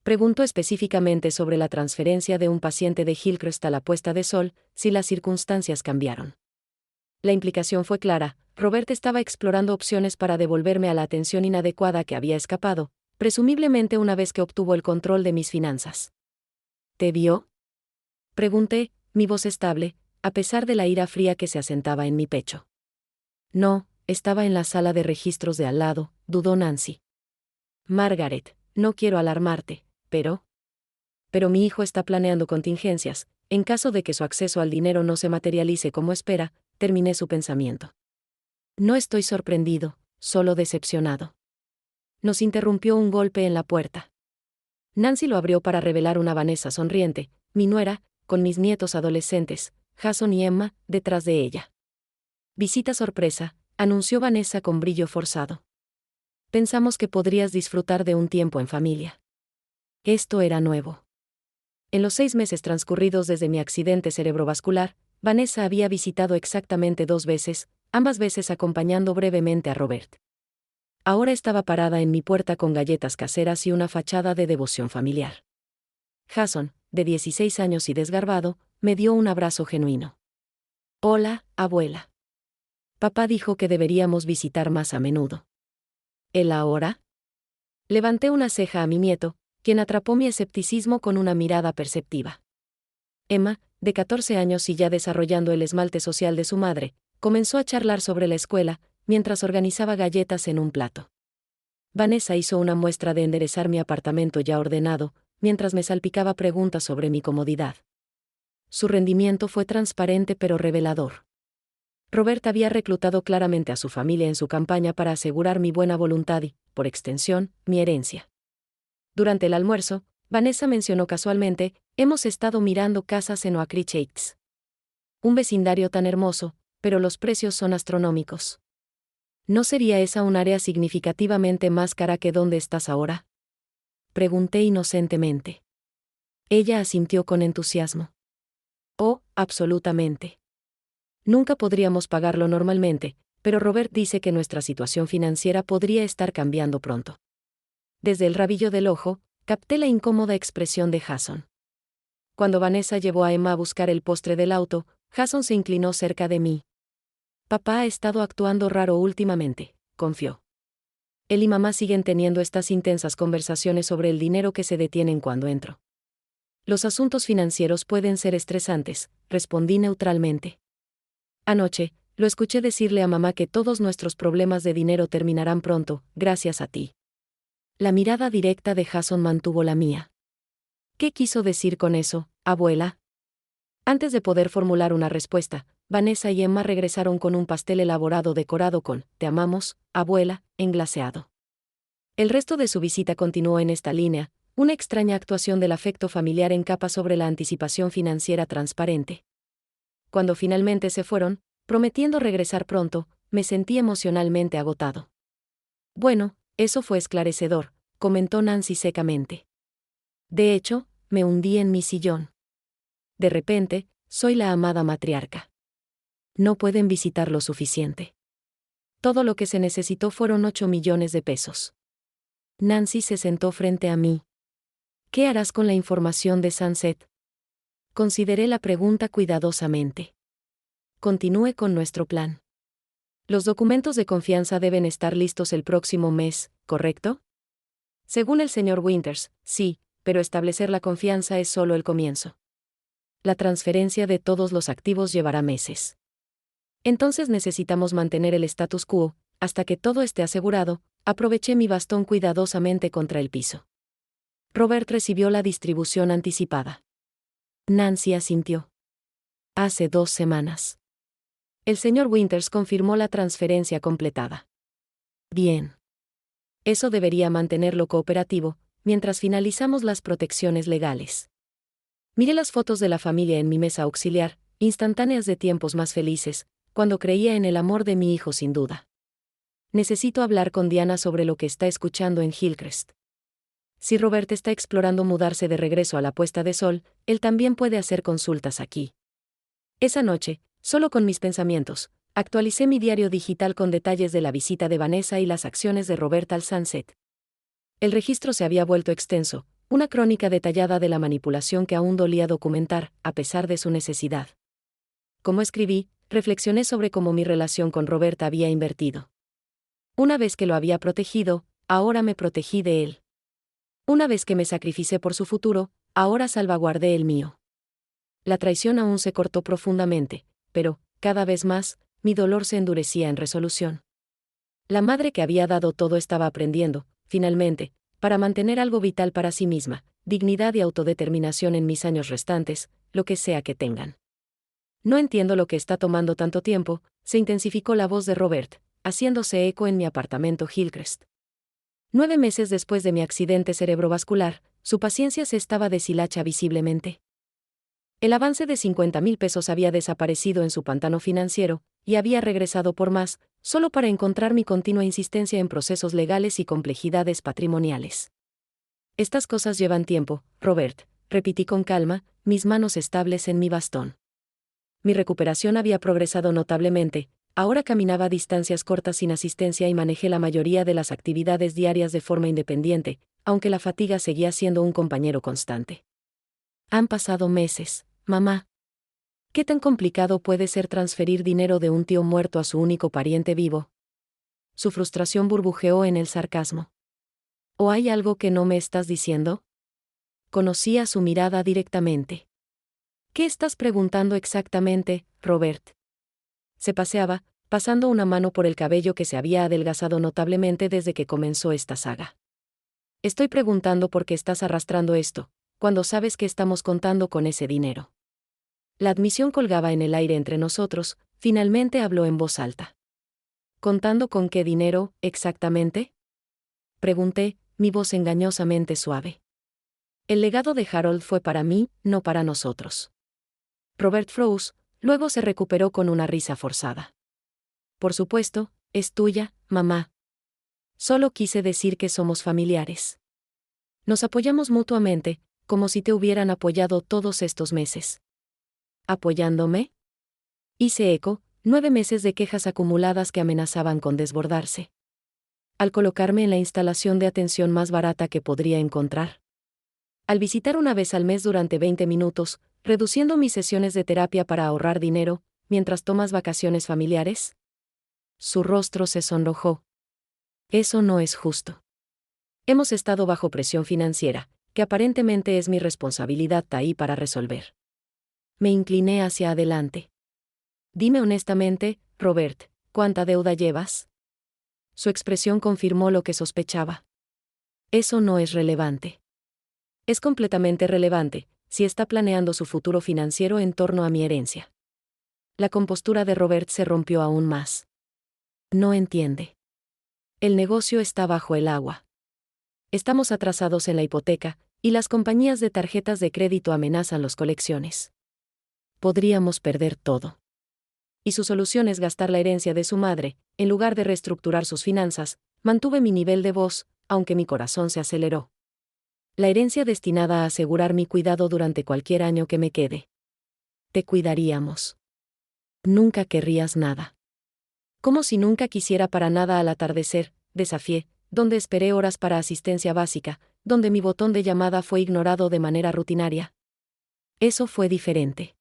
Preguntó específicamente sobre la transferencia de un paciente de Hillcrest a la puesta de sol, si las circunstancias cambiaron. La implicación fue clara, Robert estaba explorando opciones para devolverme a la atención inadecuada que había escapado, presumiblemente una vez que obtuvo el control de mis finanzas. ¿Te vio? Pregunté, mi voz estable, a pesar de la ira fría que se asentaba en mi pecho. No, estaba en la sala de registros de al lado, dudó Nancy. Margaret, no quiero alarmarte, pero mi hijo está planeando contingencias, en caso de que su acceso al dinero no se materialice como espera, terminé su pensamiento. No estoy sorprendido, solo decepcionado. Nos interrumpió un golpe en la puerta. Nancy lo abrió para revelar una Vanessa sonriente, mi nuera, con mis nietos adolescentes, Jason y Emma, detrás de ella. Visita sorpresa, anunció Vanessa con brillo forzado. Pensamos que podrías disfrutar de un tiempo en familia. Esto era nuevo. En los 6 meses transcurridos desde mi accidente cerebrovascular, Vanessa había visitado exactamente 2 veces, ambas veces acompañando brevemente a Robert. Ahora estaba parada en mi puerta con galletas caseras y una fachada de devoción familiar. Jason, de 16 años y desgarbado, me dio un abrazo genuino. Hola, abuela. Papá dijo que deberíamos visitar más a menudo. ¿Él ahora? Levanté una ceja a mi nieto, quien atrapó mi escepticismo con una mirada perceptiva. Emma, de 14 años y ya desarrollando el esmalte social de su madre, comenzó a charlar sobre la escuela, mientras organizaba galletas en un plato. Vanessa hizo una muestra de enderezar mi apartamento ya ordenado, mientras me salpicaba preguntas sobre mi comodidad. Su rendimiento fue transparente pero revelador. Robert había reclutado claramente a su familia en su campaña para asegurar mi buena voluntad y, por extensión, mi herencia. Durante el almuerzo, Vanessa mencionó casualmente: hemos estado mirando casas en Oakridge Heights. Un vecindario tan hermoso, pero los precios son astronómicos. ¿No sería esa un área significativamente más cara que donde estás ahora? Pregunté inocentemente. Ella asintió con entusiasmo. Oh, absolutamente. Nunca podríamos pagarlo normalmente, pero Robert dice que nuestra situación financiera podría estar cambiando pronto. Desde el rabillo del ojo, capté la incómoda expresión de Jason. Cuando Vanessa llevó a Emma a buscar el postre del auto, Jason se inclinó cerca de mí. Papá ha estado actuando raro últimamente, confió. Él y mamá siguen teniendo estas intensas conversaciones sobre el dinero que se detienen cuando entro. Los asuntos financieros pueden ser estresantes, respondí neutralmente. Anoche, lo escuché decirle a mamá que todos nuestros problemas de dinero terminarán pronto, gracias a ti. La mirada directa de Jason mantuvo la mía. ¿Qué quiso decir con eso, abuela? Antes de poder formular una respuesta, Vanessa y Emma regresaron con un pastel elaborado decorado con "Te amamos, abuela", englaseado. El resto de su visita continuó en esta línea, una extraña actuación del afecto familiar en capa sobre la anticipación financiera transparente. Cuando finalmente se fueron, prometiendo regresar pronto, me sentí emocionalmente agotado. Bueno, eso fue esclarecedor, comentó Nancy secamente. De hecho, me hundí en mi sillón. De repente, soy la amada matriarca. No pueden visitar lo suficiente. Todo lo que se necesitó fueron 8 millones de pesos. Nancy se sentó frente a mí. ¿Qué harás con la información de Sunset? Consideré la pregunta cuidadosamente. Continúe con nuestro plan. Los documentos de confianza deben estar listos el próximo mes, ¿correcto? Según el señor Winters, sí, pero establecer la confianza es solo el comienzo. La transferencia de todos los activos llevará meses. Entonces necesitamos mantener el status quo, hasta que todo esté asegurado. Aproveché mi bastón cuidadosamente contra el piso. Robert recibió la distribución anticipada. Nancy asintió. Hace 2 semanas. El señor Winters confirmó la transferencia completada. Bien. Eso debería mantenerlo cooperativo, mientras finalizamos las protecciones legales. Miré las fotos de la familia en mi mesa auxiliar, instantáneas de tiempos más felices, cuando creía en el amor de mi hijo sin duda. Necesito hablar con Diana sobre lo que está escuchando en Hillcrest. Si Robert está explorando mudarse de regreso a la puesta de sol, él también puede hacer consultas aquí. Esa noche, solo con mis pensamientos, actualicé mi diario digital con detalles de la visita de Vanessa y las acciones de Robert al Sunset. El registro se había vuelto extenso, una crónica detallada de la manipulación que aún dolía documentar, a pesar de su necesidad. Como escribí, reflexioné sobre cómo mi relación con Robert había invertido. Una vez que lo había protegido, ahora me protegí de él. Una vez que me sacrificé por su futuro, ahora salvaguardé el mío. La traición aún se cortó profundamente, pero, cada vez más, mi dolor se endurecía en resolución. La madre que había dado todo estaba aprendiendo, finalmente, para mantener algo vital para sí misma, dignidad y autodeterminación en mis años restantes, lo que sea que tengan. No entiendo lo que está tomando tanto tiempo, se intensificó la voz de Robert, haciéndose eco en mi apartamento Hillcrest. 9 meses después de mi accidente cerebrovascular, su paciencia se estaba deshilacha visiblemente. El avance de 50,000 pesos había desaparecido en su pantano financiero, y había regresado por más, solo para encontrar mi continua insistencia en procesos legales y complejidades patrimoniales. Estas cosas llevan tiempo, Robert, repetí con calma, mis manos estables en mi bastón. Mi recuperación había progresado notablemente, ahora caminaba a distancias cortas sin asistencia y manejé la mayoría de las actividades diarias de forma independiente, aunque la fatiga seguía siendo un compañero constante. Han pasado meses, mamá. ¿Qué tan complicado puede ser transferir dinero de un tío muerto a su único pariente vivo? Su frustración burbujeó en el sarcasmo. ¿O hay algo que no me estás diciendo? Conocía su mirada directamente. ¿Qué estás preguntando exactamente, Robert? Se paseaba, pasando una mano por el cabello que se había adelgazado notablemente desde que comenzó esta saga. Estoy preguntando por qué estás arrastrando esto, cuando sabes que estamos contando con ese dinero. La admisión colgaba en el aire entre nosotros, Finalmente habló en voz alta. ¿Contando con qué dinero, exactamente? Pregunté, mi voz engañosamente suave. El legado de Harold fue para mí, no para nosotros. Robert froze, luego se recuperó con una risa forzada. Por supuesto, es tuya, mamá. Solo quise decir que somos familiares. Nos apoyamos mutuamente, como si te hubieran apoyado todos estos meses. ¿Apoyándome? Hice eco, 9 meses de quejas acumuladas que amenazaban con desbordarse. Al colocarme en la instalación de atención más barata que podría encontrar. Al visitar una vez al mes durante 20 minutos, reduciendo mis sesiones de terapia para ahorrar dinero, mientras tomas vacaciones familiares. Su rostro se sonrojó. Eso no es justo. Hemos estado bajo presión financiera, que aparentemente es mi responsabilidad ahí para resolver. Me incliné hacia adelante. Dime honestamente, Robert, ¿cuánta deuda llevas? Su expresión confirmó lo que sospechaba. Eso no es relevante. Es completamente relevante, si está planeando su futuro financiero en torno a mi herencia. La compostura de Robert se rompió aún más. No entiende. El negocio está bajo el agua. Estamos atrasados en la hipoteca, y las compañías de tarjetas de crédito amenazan las colecciones. Podríamos perder todo. Y su solución es gastar la herencia de su madre, en lugar de reestructurar sus finanzas. Mantuve mi nivel de voz, aunque mi corazón se aceleró. La herencia destinada a asegurar mi cuidado durante cualquier año que me quede. Te cuidaríamos. Nunca querrías nada. Como si nunca quisiera para nada al atardecer, desafié, donde esperé horas para asistencia básica, donde mi botón de llamada fue ignorado de manera rutinaria. Eso fue diferente.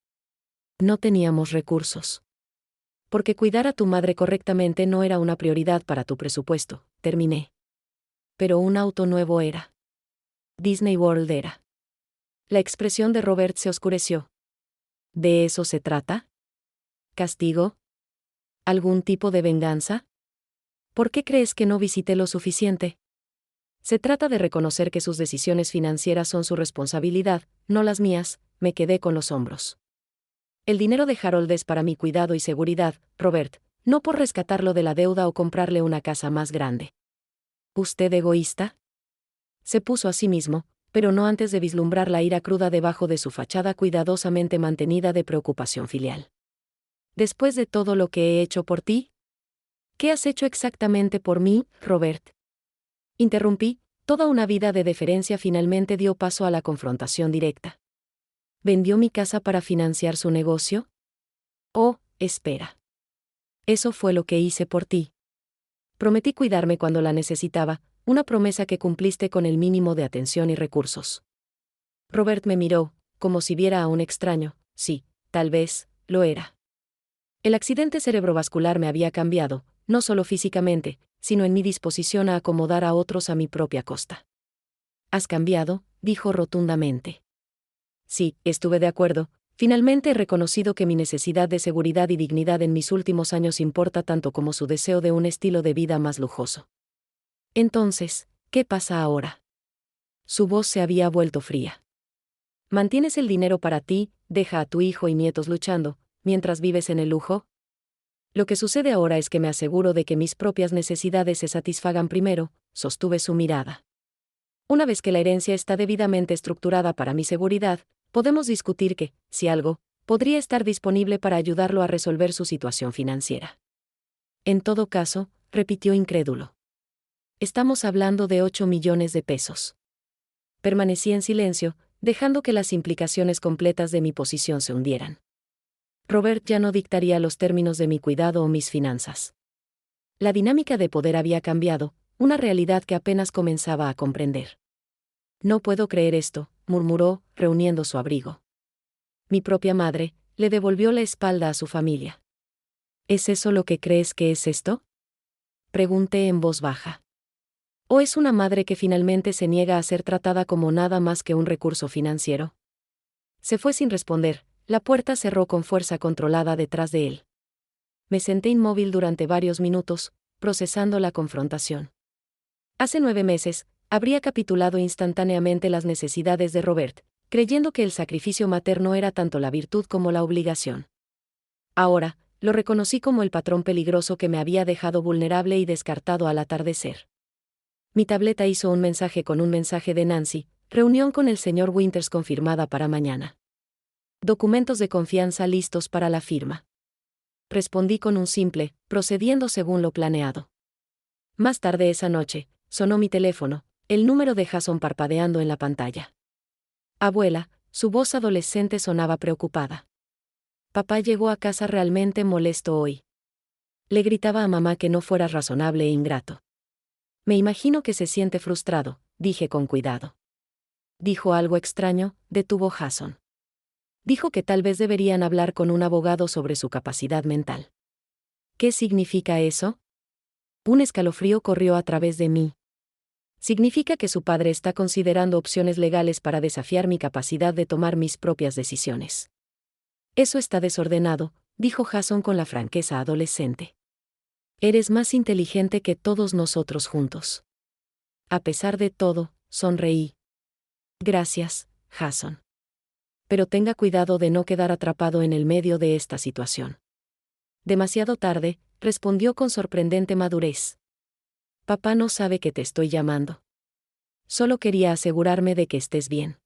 No teníamos recursos. Porque cuidar a tu madre correctamente no era una prioridad para tu presupuesto, terminé. Pero un auto nuevo era. Disney World era. La expresión de Robert se oscureció. ¿De eso se trata? ¿Castigo? ¿Algún tipo de venganza? ¿Por qué crees que no visité lo suficiente? Se trata de reconocer que sus decisiones financieras son su responsabilidad, no las mías. Me quedé con los hombros. El dinero de Harold es para mi cuidado y seguridad, Robert, no por rescatarlo de la deuda o comprarle una casa más grande. ¿Usted egoísta? Se puso a sí mismo, pero no antes de vislumbrar la ira cruda debajo de su fachada cuidadosamente mantenida de preocupación filial. Después de todo lo que he hecho por ti, ¿qué has hecho exactamente por mí, Robert? Interrumpí, toda una vida de deferencia finalmente dio paso a la confrontación directa. ¿Vendió mi casa para financiar su negocio? Oh, espera. Eso fue lo que hice por ti. Prometí cuidarme cuando la necesitaba, una promesa que cumpliste con el mínimo de atención y recursos. Robert me miró, como si viera a un extraño. Sí, tal vez, lo era. El accidente cerebrovascular me había cambiado, no solo físicamente, sino en mi disposición a acomodar a otros a mi propia costa. ¿Has cambiado?, dijo rotundamente. Sí, estuve de acuerdo. Finalmente he reconocido que mi necesidad de seguridad y dignidad en mis últimos años importa tanto como su deseo de un estilo de vida más lujoso. Entonces, ¿qué pasa ahora? Su voz se había vuelto fría. ¿Mantienes el dinero para ti, deja a tu hijo y nietos luchando, mientras vives en el lujo? Lo que sucede ahora es que me aseguro de que mis propias necesidades se satisfagan primero, sostuve su mirada. Una vez que la herencia está debidamente estructurada para mi seguridad, podemos discutir que, si algo, podría estar disponible para ayudarlo a resolver su situación financiera. En todo caso, repitió incrédulo. Estamos hablando de 8 millones de pesos. Permanecí en silencio, dejando que las implicaciones completas de mi posición se hundieran. Robert ya no dictaría los términos de mi cuidado o mis finanzas. La dinámica de poder había cambiado, una realidad que apenas comenzaba a comprender. No puedo creer esto, murmuró, reuniendo su abrigo. Mi propia madre, le devolvió la espalda a su familia. ¿Es eso lo que crees que es esto? Pregunté en voz baja. ¿O es una madre que finalmente se niega a ser tratada como nada más que un recurso financiero? Se fue sin responder, la puerta cerró con fuerza controlada detrás de él. Me senté inmóvil durante varios minutos, procesando la confrontación. Hace 9 meses, habría capitulado instantáneamente las necesidades de Robert, creyendo que el sacrificio materno era tanto la virtud como la obligación. Ahora, lo reconocí como el patrón peligroso que me había dejado vulnerable y descartado al atardecer. Mi tableta hizo un mensaje con un mensaje de Nancy: reunión con el señor Winters confirmada para mañana. Documentos de confianza listos para la firma. Respondí con un simple, procediendo según lo planeado. Más tarde esa noche, sonó mi teléfono, el número de Jason parpadeando en la pantalla. Abuela, su voz adolescente sonaba preocupada. Papá llegó a casa realmente molesto hoy. Le gritaba a mamá que no fuera razonable e ingrato. Me imagino que se siente frustrado, dije con cuidado. ¿Dijo algo extraño?, detuvo Jason. Dijo que tal vez deberían hablar con un abogado sobre su capacidad mental. ¿Qué significa eso? Un escalofrío corrió a través de mí. Significa que su padre está considerando opciones legales para desafiar mi capacidad de tomar mis propias decisiones. Eso está desordenado, dijo Jason con la franqueza adolescente. Eres más inteligente que todos nosotros juntos. A pesar de todo, sonreí. Gracias, Jason. Pero tenga cuidado de no quedar atrapado en el medio de esta situación. Demasiado tarde, respondió con sorprendente madurez. Papá no sabe que te estoy llamando. Solo quería asegurarme de que estés bien.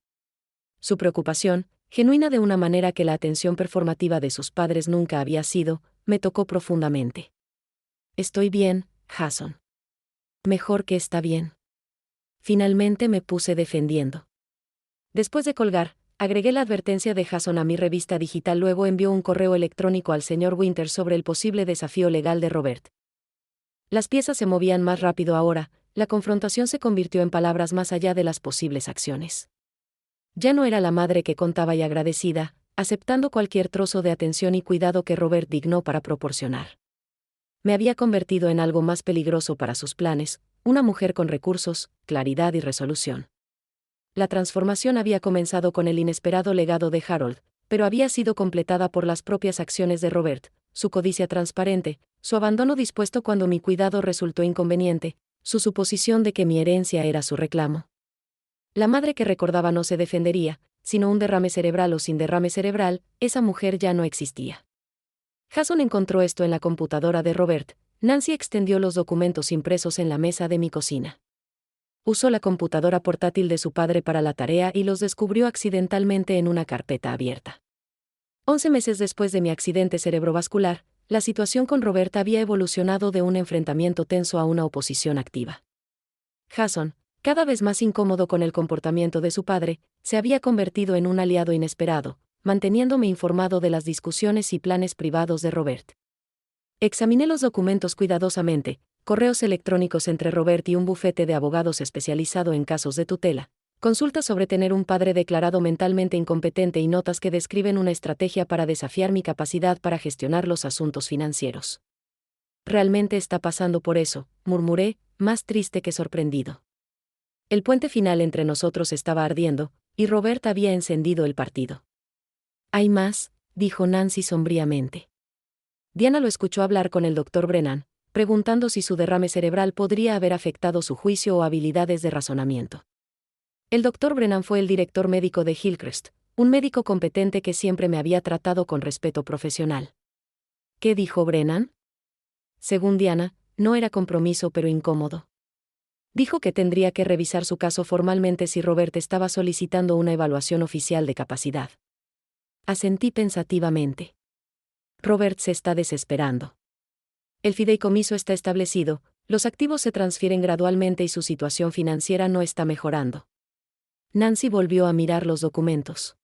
Su preocupación, genuina de una manera que la atención performativa de sus padres nunca había sido, me tocó profundamente. Estoy bien, Jason. Mejor que está bien. Finalmente me puse defendiendo. Después de colgar, agregué la advertencia de Jason a mi revista digital. Luego envió un correo electrónico al señor Winters sobre el posible desafío legal de Robert. Las piezas se movían más rápido ahora, la confrontación se convirtió en palabras más allá de las posibles acciones. Ya no era la madre que contaba y agradecida, aceptando cualquier trozo de atención y cuidado que Robert dignó para proporcionar. Me había convertido en algo más peligroso para sus planes, una mujer con recursos, claridad y resolución. La transformación había comenzado con el inesperado legado de Harold, pero había sido completada por las propias acciones de Robert, su codicia transparente, su abandono dispuesto cuando mi cuidado resultó inconveniente, su suposición de que mi herencia era su reclamo. La madre que recordaba no se defendería, sino un derrame cerebral o sin derrame cerebral, esa mujer ya no existía. Jason encontró esto en la computadora de Robert. Nancy extendió los documentos impresos en la mesa de mi cocina. Usó la computadora portátil de su padre para la tarea y los descubrió accidentalmente en una carpeta abierta. 11 meses después de mi accidente cerebrovascular, la situación con Robert había evolucionado de un enfrentamiento tenso a una oposición activa. Jason, cada vez más incómodo con el comportamiento de su padre, se había convertido en un aliado inesperado, manteniéndome informado de las discusiones y planes privados de Robert. Examiné los documentos cuidadosamente, correos electrónicos entre Robert y un bufete de abogados especializado en casos de tutela, consultas sobre tener un padre declarado mentalmente incompetente y notas que describen una estrategia para desafiar mi capacidad para gestionar los asuntos financieros. Realmente está pasando por eso, murmuré, más triste que sorprendido. El puente final entre nosotros estaba ardiendo, y Robert había encendido el partido. Hay más, dijo Nancy sombríamente. Diana lo escuchó hablar con el Dr. Brennan, preguntando si su derrame cerebral podría haber afectado su juicio o habilidades de razonamiento. El Dr. Brennan fue el director médico de Hillcrest, un médico competente que siempre me había tratado con respeto profesional. ¿Qué dijo Brennan? Según Diana, no era compromiso pero incómodo. Dijo que tendría que revisar su caso formalmente si Robert estaba solicitando una evaluación oficial de capacidad. Asentí pensativamente. Robert se está desesperando. El fideicomiso está establecido, los activos se transfieren gradualmente y su situación financiera no está mejorando. Nancy volvió a mirar los documentos.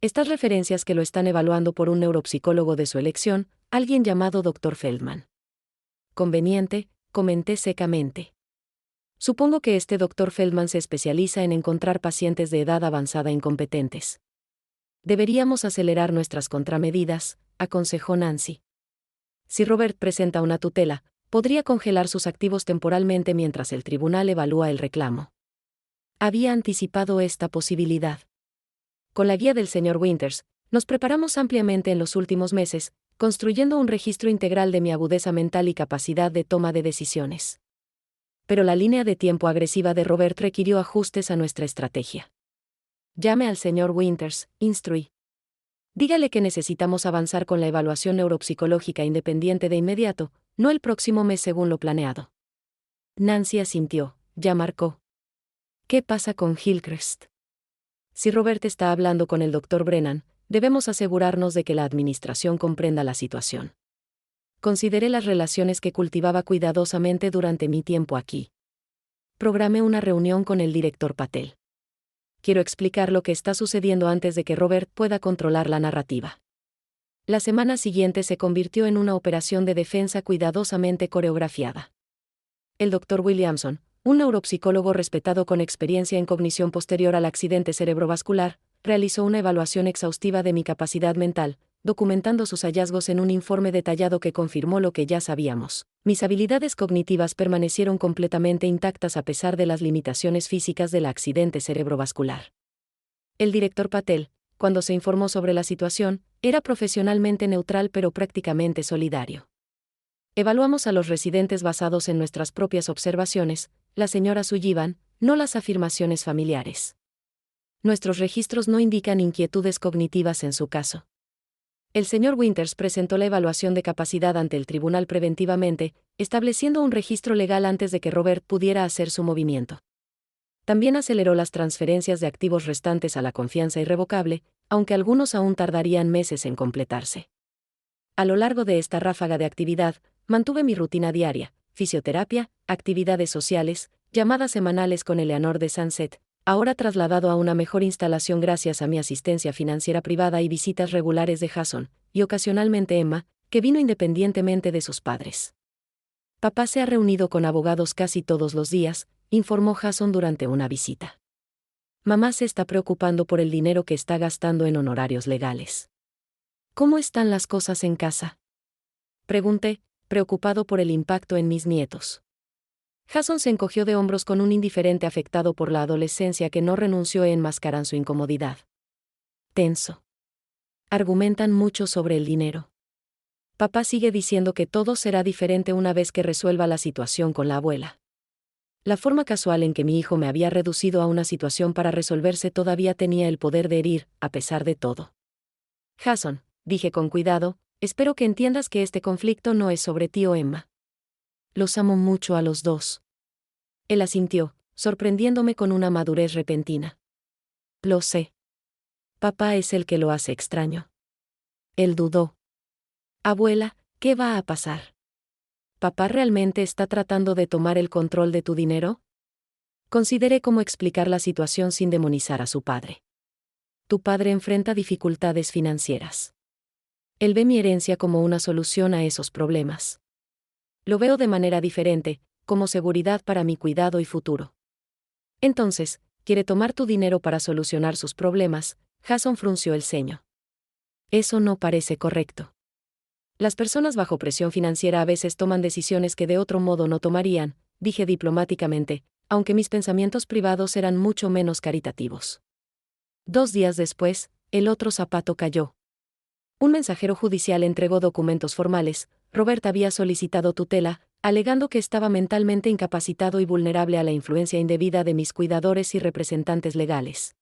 Estas referencias que lo están evaluando por un neuropsicólogo de su elección, alguien llamado Dr. Feldman. Conveniente, comenté secamente. Supongo que este Dr. Feldman se especializa en encontrar pacientes de edad avanzada incompetentes. Deberíamos acelerar nuestras contramedidas, aconsejó Nancy. Si Robert presenta una tutela, podría congelar sus activos temporalmente mientras el tribunal evalúa el reclamo. Había anticipado esta posibilidad. Con la guía del señor Winters, nos preparamos ampliamente en los últimos meses, construyendo un registro integral de mi agudeza mental y capacidad de toma de decisiones. Pero la línea de tiempo agresiva de Robert requirió ajustes a nuestra estrategia. Llame al señor Winters, instruí. Dígale que necesitamos avanzar con la evaluación neuropsicológica independiente de inmediato, no el próximo mes según lo planeado. Nancy asintió, ya marcó. ¿Qué pasa con Hillcrest? Si Robert está hablando con el Dr. Brennan, debemos asegurarnos de que la administración comprenda la situación. Consideré las relaciones que cultivaba cuidadosamente durante mi tiempo aquí. Programé una reunión con el director Patel. Quiero explicar lo que está sucediendo antes de que Robert pueda controlar la narrativa. La semana siguiente se convirtió en una operación de defensa cuidadosamente coreografiada. El Dr. Williamson, un neuropsicólogo respetado con experiencia en cognición posterior al accidente cerebrovascular, realizó una evaluación exhaustiva de mi capacidad mental, documentando sus hallazgos en un informe detallado que confirmó lo que ya sabíamos. Mis habilidades cognitivas permanecieron completamente intactas a pesar de las limitaciones físicas del accidente cerebrovascular. El director Patel, cuando se informó sobre la situación, era profesionalmente neutral pero prácticamente solidario. Evaluamos a los residentes basados en nuestras propias observaciones, la señora Sullivan, no las afirmaciones familiares. Nuestros registros no indican inquietudes cognitivas en su caso. El señor Winters presentó la evaluación de capacidad ante el tribunal preventivamente, estableciendo un registro legal antes de que Robert pudiera hacer su movimiento. También aceleró las transferencias de activos restantes a la confianza irrevocable, aunque algunos aún tardarían meses en completarse. A lo largo de esta ráfaga de actividad, mantuve mi rutina diaria, fisioterapia, actividades sociales, llamadas semanales con Eleanor de Sunset, ahora trasladado a una mejor instalación gracias a mi asistencia financiera privada y visitas regulares de Jason, y ocasionalmente Emma, que vino independientemente de sus padres. Papá se ha reunido con abogados casi todos los días, informó Jason durante una visita. Mamá se está preocupando por el dinero que está gastando en honorarios legales. ¿Cómo están las cosas en casa?, pregunté, preocupado por el impacto en mis nietos. Jason se encogió de hombros con un indiferente afectado por la adolescencia que no renunció a enmascarar su incomodidad. Tenso. Argumentan mucho sobre el dinero. Papá sigue diciendo que todo será diferente una vez que resuelva la situación con la abuela. La forma casual en que mi hijo me había reducido a una situación para resolverse todavía tenía el poder de herir, a pesar de todo. Jason, dije con cuidado, espero que entiendas que este conflicto no es sobre ti o Emma. Los amo mucho a los dos. Él asintió, sorprendiéndome con una madurez repentina. Lo sé. Papá es el que lo hace extraño. Él dudó. Abuela, ¿qué va a pasar? ¿Papá realmente está tratando de tomar el control de tu dinero? Consideré cómo explicar la situación sin demonizar a su padre. Tu padre enfrenta dificultades financieras. Él ve mi herencia como una solución a esos problemas. Lo veo de manera diferente, como seguridad para mi cuidado y futuro. Entonces, quiere tomar tu dinero para solucionar sus problemas. Jason frunció el ceño. Eso no parece correcto. Las personas bajo presión financiera a veces toman decisiones que de otro modo no tomarían, dije diplomáticamente, aunque mis pensamientos privados eran mucho menos caritativos. 2 días después, el otro zapato cayó. Un mensajero judicial entregó documentos formales. Robert había solicitado tutela, alegando que estaba mentalmente incapacitado y vulnerable a la influencia indebida de mis cuidadores y representantes legales.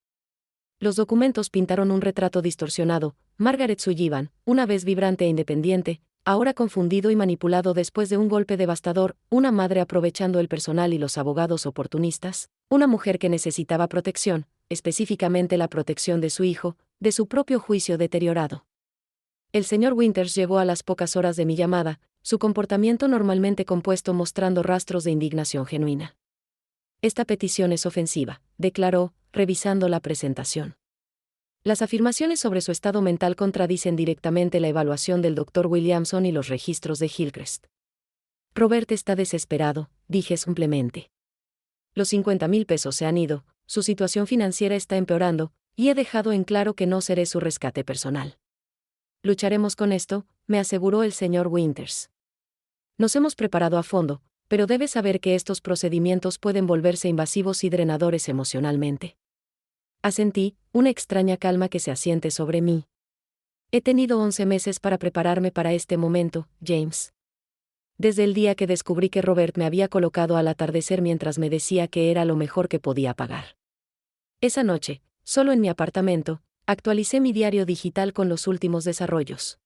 Los documentos pintaron un retrato distorsionado. Margaret Sullivan, una vez vibrante e independiente, ahora confundido y manipulado después de un golpe devastador, una madre aprovechando el personal y los abogados oportunistas, una mujer que necesitaba protección, específicamente la protección de su hijo, de su propio juicio deteriorado. El señor Winters llegó a las pocas horas de mi llamada, su comportamiento normalmente compuesto mostrando rastros de indignación genuina. Esta petición es ofensiva, declaró, revisando la presentación. Las afirmaciones sobre su estado mental contradicen directamente la evaluación del Dr. Williamson y los registros de Hillcrest. Robert está desesperado, dije simplemente. Los 50,000 pesos se han ido, su situación financiera está empeorando, y he dejado en claro que no seré su rescate personal. Lucharemos con esto, me aseguró el señor Winters. Nos hemos preparado a fondo, pero debes saber que estos procedimientos pueden volverse invasivos y drenadores emocionalmente. Asentí, una extraña calma que se asiente sobre mí. He tenido 11 meses para prepararme para este momento, James. Desde el día que descubrí que Robert me había colocado al atardecer mientras me decía que era lo mejor que podía pagar. Esa noche, solo en mi apartamento, Actualicé mi diario digital con los últimos desarrollos.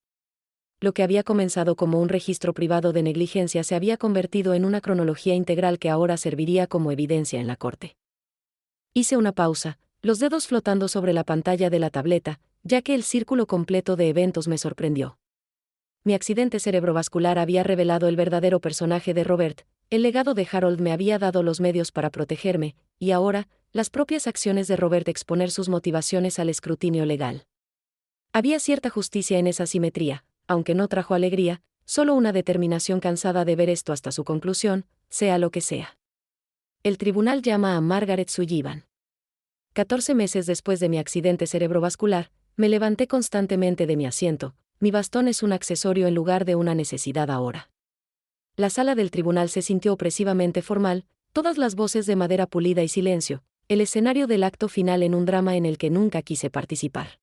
Lo que había comenzado como un registro privado de negligencia se había convertido en una cronología integral que ahora serviría como evidencia en la corte. Hice una pausa, los dedos flotando sobre la pantalla de la tableta, ya que el círculo completo de eventos me sorprendió. Mi accidente cerebrovascular había revelado el verdadero personaje de Robert, el legado de Harold me había dado los medios para protegerme, y ahora, las propias acciones de Robert exponer sus motivaciones al escrutinio legal. Había cierta justicia en esa simetría, aunque no trajo alegría, solo una determinación cansada de ver esto hasta su conclusión, sea lo que sea. El tribunal llama a Margaret Sullivan. 14 meses después de mi accidente cerebrovascular, me levanté constantemente de mi asiento. Mi bastón es un accesorio en lugar de una necesidad ahora. La sala del tribunal se sintió opresivamente formal, todas las voces de madera pulida y silencio, el escenario del acto final en un drama en el que nunca quise participar.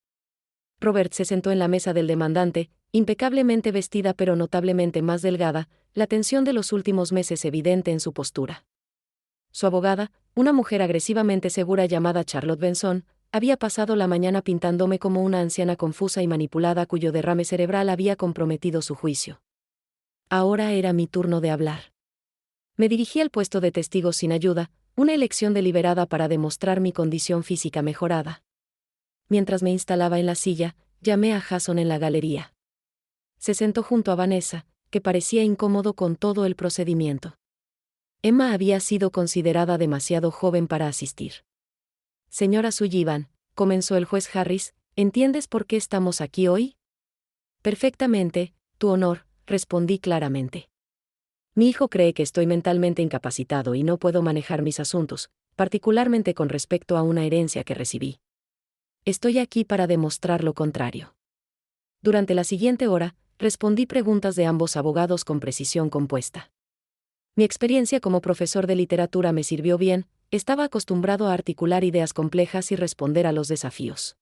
Robert se sentó en la mesa del demandante, impecablemente vestida pero notablemente más delgada, la tensión de los últimos meses evidente en su postura. Su abogada, una mujer agresivamente segura llamada Charlotte Benson, había pasado la mañana pintándome como una anciana confusa y manipulada cuyo derrame cerebral había comprometido su juicio. Ahora era mi turno de hablar. Me dirigí al puesto de testigo sin ayuda, una elección deliberada para demostrar mi condición física mejorada. Mientras me instalaba en la silla, llamé a Jason en la galería. Se sentó junto a Vanessa, que parecía incómodo con todo el procedimiento. Emma había sido considerada demasiado joven para asistir. Señora Sullivan, comenzó el juez Harris, ¿entiendes por qué estamos aquí hoy? Perfectamente, tu honor, respondí claramente. Mi hijo cree que estoy mentalmente incapacitado y no puedo manejar mis asuntos, particularmente con respecto a una herencia que recibí. Estoy aquí para demostrar lo contrario. Durante la siguiente hora, respondí preguntas de ambos abogados con precisión compuesta. Mi experiencia como profesor de literatura me sirvió bien, estaba acostumbrado a articular ideas complejas y responder a los desafíos.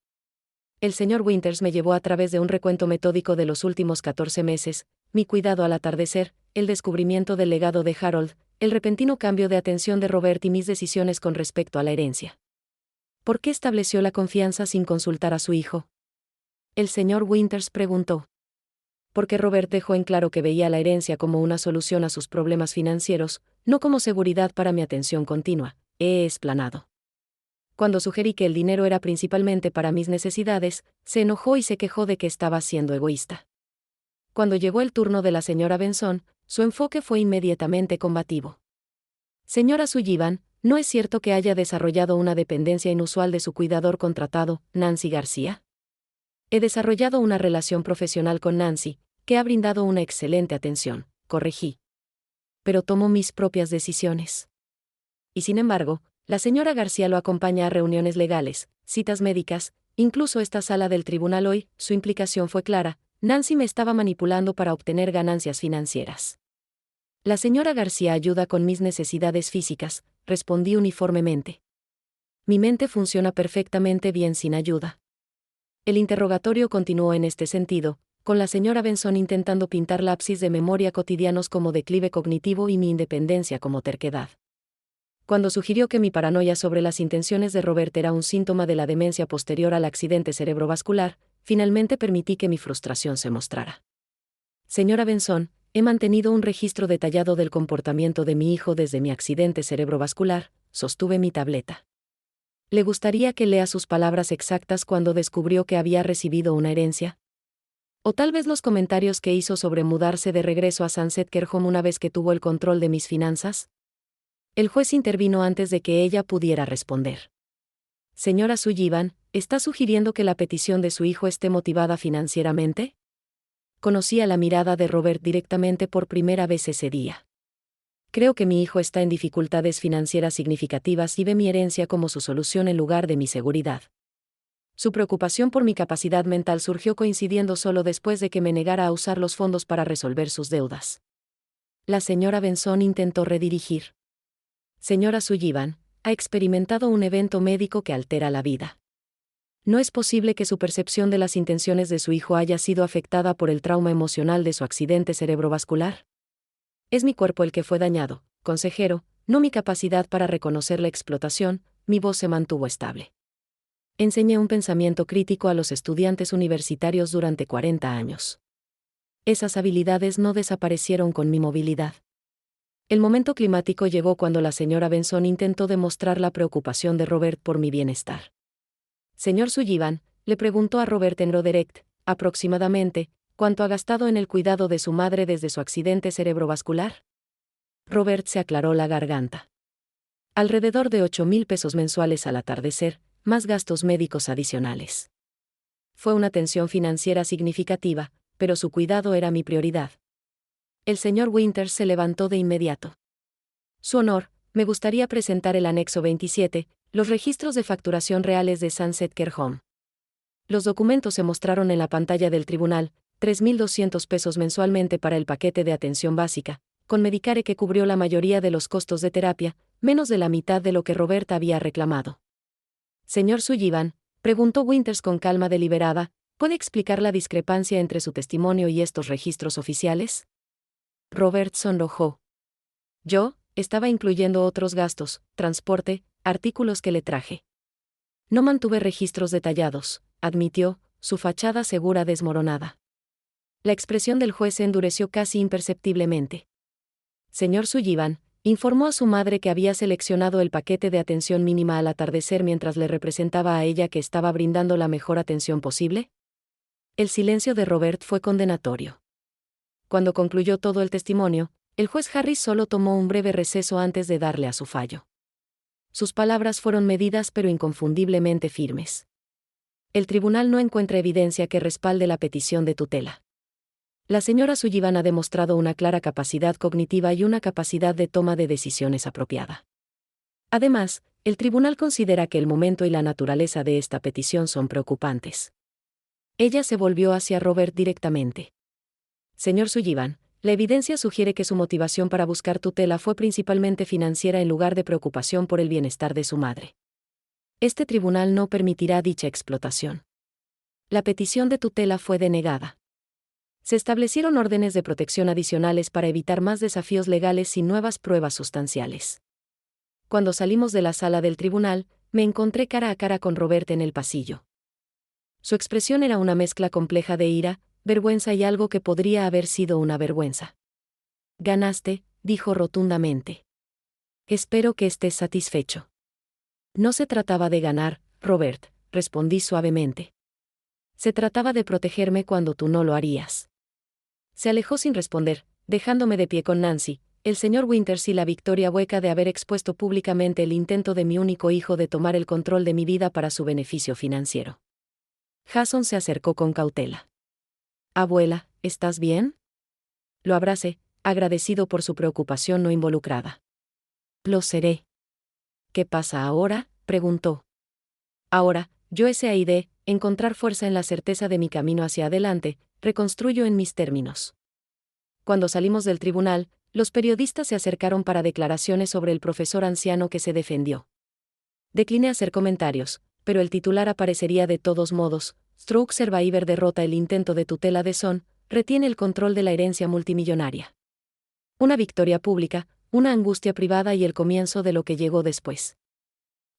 El señor Winters me llevó a través de un recuento metódico de los últimos 14 meses, mi cuidado al atardecer, el descubrimiento del legado de Harold, el repentino cambio de atención de Robert y mis decisiones con respecto a la herencia. ¿Por qué estableció la confianza sin consultar a su hijo? El señor Winters preguntó. Porque Robert dejó en claro que veía la herencia como una solución a sus problemas financieros, no como seguridad para mi atención continua, he explanado. Cuando sugerí que el dinero era principalmente para mis necesidades, se enojó y se quejó de que estaba siendo egoísta. Cuando llegó el turno de la señora Benson, su enfoque fue inmediatamente combativo. Señora Sullivan, ¿no es cierto que haya desarrollado una dependencia inusual de su cuidador contratado, Nancy García? He desarrollado una relación profesional con Nancy, que ha brindado una excelente atención, corregí. Pero tomo mis propias decisiones. Y sin embargo, la señora García lo acompaña a reuniones legales, citas médicas, incluso esta sala del tribunal hoy, su implicación fue clara, Nancy me estaba manipulando para obtener ganancias financieras. La señora García ayuda con mis necesidades físicas, respondí uniformemente. Mi mente funciona perfectamente bien sin ayuda. El interrogatorio continuó en este sentido, con la señora Benson intentando pintar lapsis de memoria cotidianos como declive cognitivo y mi independencia como terquedad. Cuando sugirió que mi paranoia sobre las intenciones de Robert era un síntoma de la demencia posterior al accidente cerebrovascular, finalmente permití que mi frustración se mostrara. Señora Benson, he mantenido un registro detallado del comportamiento de mi hijo desde mi accidente cerebrovascular, sostuve mi tableta. ¿Le gustaría que lea sus palabras exactas cuando descubrió que había recibido una herencia? O tal vez los comentarios que hizo sobre mudarse de regreso a Sunset Care Home una vez que tuvo el control de mis finanzas. El juez intervino antes de que ella pudiera responder. Señora Sullivan, ¿está sugiriendo que la petición de su hijo esté motivada financieramente? Conocía la mirada de Robert directamente por primera vez ese día. Creo que mi hijo está en dificultades financieras significativas y ve mi herencia como su solución en lugar de mi seguridad. Su preocupación por mi capacidad mental surgió coincidiendo solo después de que me negara a usar los fondos para resolver sus deudas. La señora Benson intentó redirigir. Señora Sullivan, ha experimentado un evento médico que altera la vida. No es posible que su percepción de las intenciones de su hijo haya sido afectada por el trauma emocional de su accidente cerebrovascular. Es mi cuerpo el que fue dañado, consejero, no mi capacidad para reconocer la explotación, mi voz se mantuvo estable. Enseñé un pensamiento crítico a los estudiantes universitarios durante 40 años. Esas habilidades no desaparecieron con mi movilidad. El momento climático llegó cuando la señora Benson intentó demostrar la preocupación de Robert por mi bienestar. Señor Sullivan, le preguntó a Robert en Roderick, aproximadamente, ¿cuánto ha gastado en el cuidado de su madre desde su accidente cerebrovascular? Robert se aclaró la garganta. Alrededor de 8,000 pesos mensuales al atardecer, más gastos médicos adicionales. Fue una tensión financiera significativa, pero su cuidado era mi prioridad. El señor Winters se levantó de inmediato. Su honor, me gustaría presentar el anexo 27, los registros de facturación reales de Sunset Care Home. Los documentos se mostraron en la pantalla del tribunal, 3,200 pesos mensualmente para el paquete de atención básica, con Medicare que cubrió la mayoría de los costos de terapia, menos de la mitad de lo que Robert había reclamado. Señor Sullivan, preguntó Winters con calma deliberada, ¿puede explicar la discrepancia entre su testimonio y estos registros oficiales? Robert sonrojó. Yo, estaba incluyendo otros gastos, transporte, artículos que le traje. No mantuve registros detallados, admitió, su fachada segura desmoronada. La expresión del juez se endureció casi imperceptiblemente. Señor Sullivan, informó a su madre que había seleccionado el paquete de atención mínima al atardecer mientras le representaba a ella que estaba brindando la mejor atención posible. El silencio de Robert fue condenatorio. Cuando concluyó todo el testimonio, el juez Harris solo tomó un breve receso antes de darle a su fallo. Sus palabras fueron medidas pero inconfundiblemente firmes. El tribunal no encuentra evidencia que respalde la petición de tutela. La señora Sullivan ha demostrado una clara capacidad cognitiva y una capacidad de toma de decisiones apropiada. Además, el tribunal considera que el momento y la naturaleza de esta petición son preocupantes. Ella se volvió hacia Robert directamente. Señor Sullivan, la evidencia sugiere que su motivación para buscar tutela fue principalmente financiera en lugar de preocupación por el bienestar de su madre. Este tribunal no permitirá dicha explotación. La petición de tutela fue denegada. Se establecieron órdenes de protección adicionales para evitar más desafíos legales sin nuevas pruebas sustanciales. Cuando salimos de la sala del tribunal, me encontré cara a cara con Robert en el pasillo. Su expresión era una mezcla compleja de ira, vergüenza y algo que podría haber sido una vergüenza. Ganaste, dijo rotundamente. Espero que estés satisfecho. No se trataba de ganar, Robert, respondí suavemente. Se trataba de protegerme cuando tú no lo harías. Se alejó sin responder, dejándome de pie con Nancy, el señor Winters y la victoria hueca de haber expuesto públicamente el intento de mi único hijo de tomar el control de mi vida para su beneficio financiero. Jason se acercó con cautela. Abuela, ¿estás bien? Lo abracé, agradecido por su preocupación no involucrada. Lo seré. ¿Qué pasa ahora?, preguntó. Ahora, yo SAID, encontrar fuerza en la certeza de mi camino hacia adelante, reconstruyo en mis términos. Cuando salimos del tribunal, los periodistas se acercaron para declaraciones sobre el profesor anciano que se defendió. Decliné hacer comentarios, pero el titular aparecería de todos modos. Stroke Survivor derrota el intento de tutela de Son, retiene el control de la herencia multimillonaria. Una victoria pública, una angustia privada y el comienzo de lo que llegó después.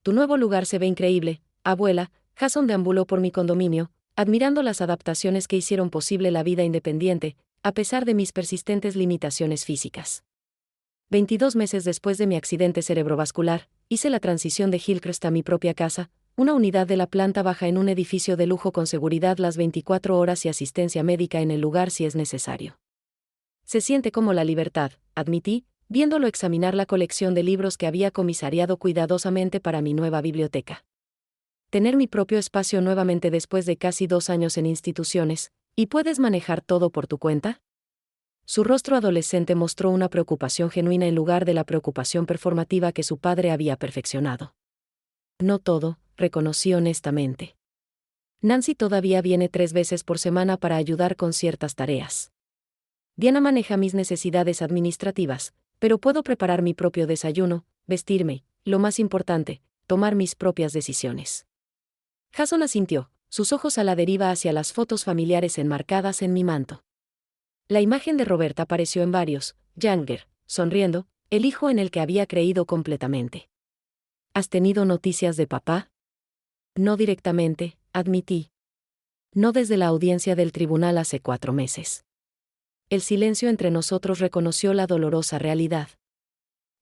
Tu nuevo lugar se ve increíble, abuela. Jason deambuló por mi condominio, admirando las adaptaciones que hicieron posible la vida independiente, a pesar de mis persistentes limitaciones físicas. 22 meses después de mi accidente cerebrovascular, hice la transición de Hillcrest a mi propia casa, una unidad de la planta baja en un edificio de lujo con seguridad las 24 horas y asistencia médica en el lugar si es necesario. Se siente como la libertad, admití, viéndolo examinar la colección de libros que había comisariado cuidadosamente para mi nueva biblioteca. Tener mi propio espacio nuevamente después de casi 2 años en instituciones, ¿y puedes manejar todo por tu cuenta? Su rostro adolescente mostró una preocupación genuina en lugar de la preocupación performativa que su padre había perfeccionado. No todo, reconocí honestamente. Nancy todavía viene 3 veces por semana para ayudar con ciertas tareas. Diana maneja mis necesidades administrativas, pero puedo preparar mi propio desayuno, vestirme, lo más importante, tomar mis propias decisiones. Jason asintió, sus ojos a la deriva hacia las fotos familiares enmarcadas en mi manto. La imagen de Robert apareció en varios, Younger, sonriendo, el hijo en el que había creído completamente. ¿Has tenido noticias de papá? No directamente, admití. No desde la audiencia del tribunal hace 4 meses. El silencio entre nosotros reconoció la dolorosa realidad.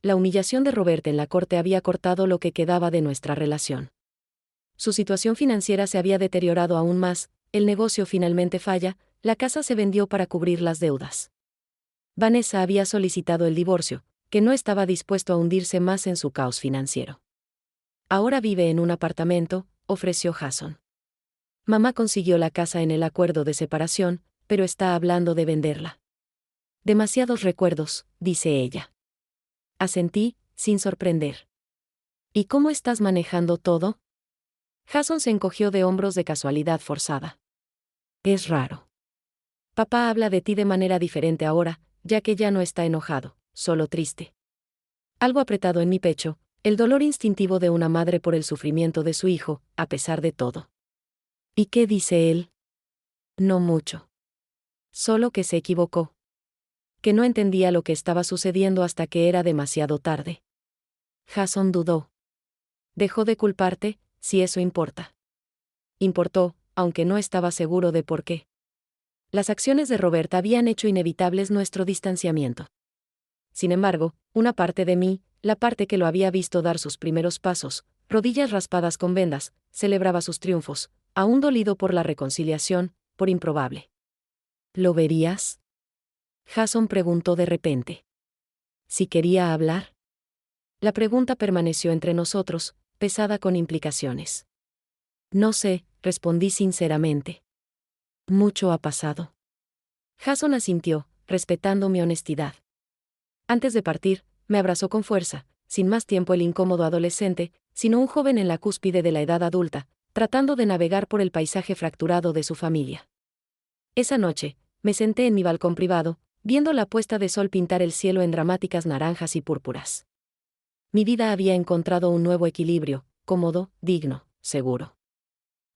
La humillación de Robert en la corte había cortado lo que quedaba de nuestra relación. Su situación financiera se había deteriorado aún más, el negocio finalmente falla, la casa se vendió para cubrir las deudas. Vanessa había solicitado el divorcio, que no estaba dispuesto a hundirse más en su caos financiero. Ahora vive en un apartamento, ofreció Jason. Mamá consiguió la casa en el acuerdo de separación, pero está hablando de venderla. Demasiados recuerdos, dice ella. Asentí, sin sorprender. ¿Y cómo estás manejando todo? Jason se encogió de hombros de casualidad forzada. Es raro. Papá habla de ti de manera diferente ahora, ya que ya no está enojado, solo triste. Algo apretado en mi pecho, el dolor instintivo de una madre por el sufrimiento de su hijo, a pesar de todo. ¿Y qué dice él? No mucho. Solo que se equivocó. Que no entendía lo que estaba sucediendo hasta que era demasiado tarde. Jason dudó. Dejó de culparte, si eso importa. Importó, aunque no estaba seguro de por qué. Las acciones de Robert habían hecho inevitables nuestro distanciamiento. Sin embargo, una parte de mí, la parte que lo había visto dar sus primeros pasos, rodillas raspadas con vendas, celebraba sus triunfos, aún dolido por la reconciliación, por improbable. ¿Lo verías? Jason preguntó de repente. ¿Si quería hablar? La pregunta permaneció entre nosotros, pesada con implicaciones. No sé, respondí sinceramente. Mucho ha pasado. Jason asintió, respetando mi honestidad. Antes de partir, me abrazó con fuerza, sin más tiempo el incómodo adolescente, sino un joven en la cúspide de la edad adulta, tratando de navegar por el paisaje fracturado de su familia. Esa noche, me senté en mi balcón privado, viendo la puesta de sol pintar el cielo en dramáticas naranjas y púrpuras. Mi vida había encontrado un nuevo equilibrio, cómodo, digno, seguro.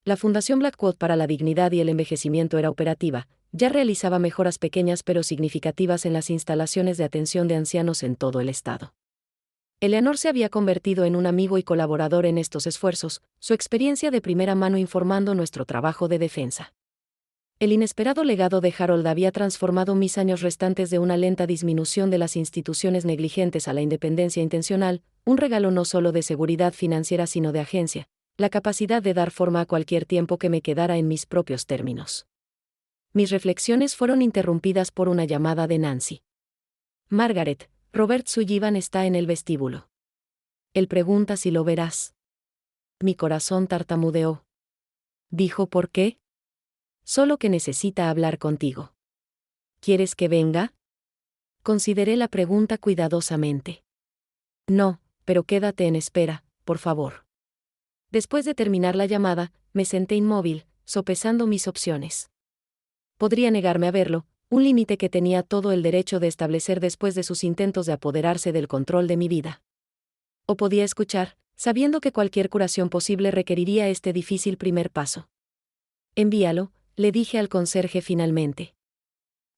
La Fundación Blackwood para la Dignidad y el Envejecimiento era operativa, ya realizaba mejoras pequeñas pero significativas en las instalaciones de atención de ancianos en todo el estado. Eleanor se había convertido en un amigo y colaborador en estos esfuerzos, su experiencia de primera mano informando nuestro trabajo de defensa. El inesperado legado de Harold había transformado mis años restantes de una lenta disminución de las instituciones negligentes a la independencia intencional, un regalo no solo de seguridad financiera sino de agencia, la capacidad de dar forma a cualquier tiempo que me quedara en mis propios términos. Mis reflexiones fueron interrumpidas por una llamada de Nancy. Margaret, Robert Sullivan está en el vestíbulo. Él pregunta si lo verás. Mi corazón tartamudeó. Dijo ¿por qué? Solo que necesita hablar contigo. ¿Quieres que venga? Consideré la pregunta cuidadosamente. No, pero quédate en espera, por favor. Después de terminar la llamada, me senté inmóvil, sopesando mis opciones. Podría negarme a verlo, un límite que tenía todo el derecho de establecer después de sus intentos de apoderarse del control de mi vida. O podía escuchar, sabiendo que cualquier curación posible requeriría este difícil primer paso. Envíalo, le dije al conserje finalmente.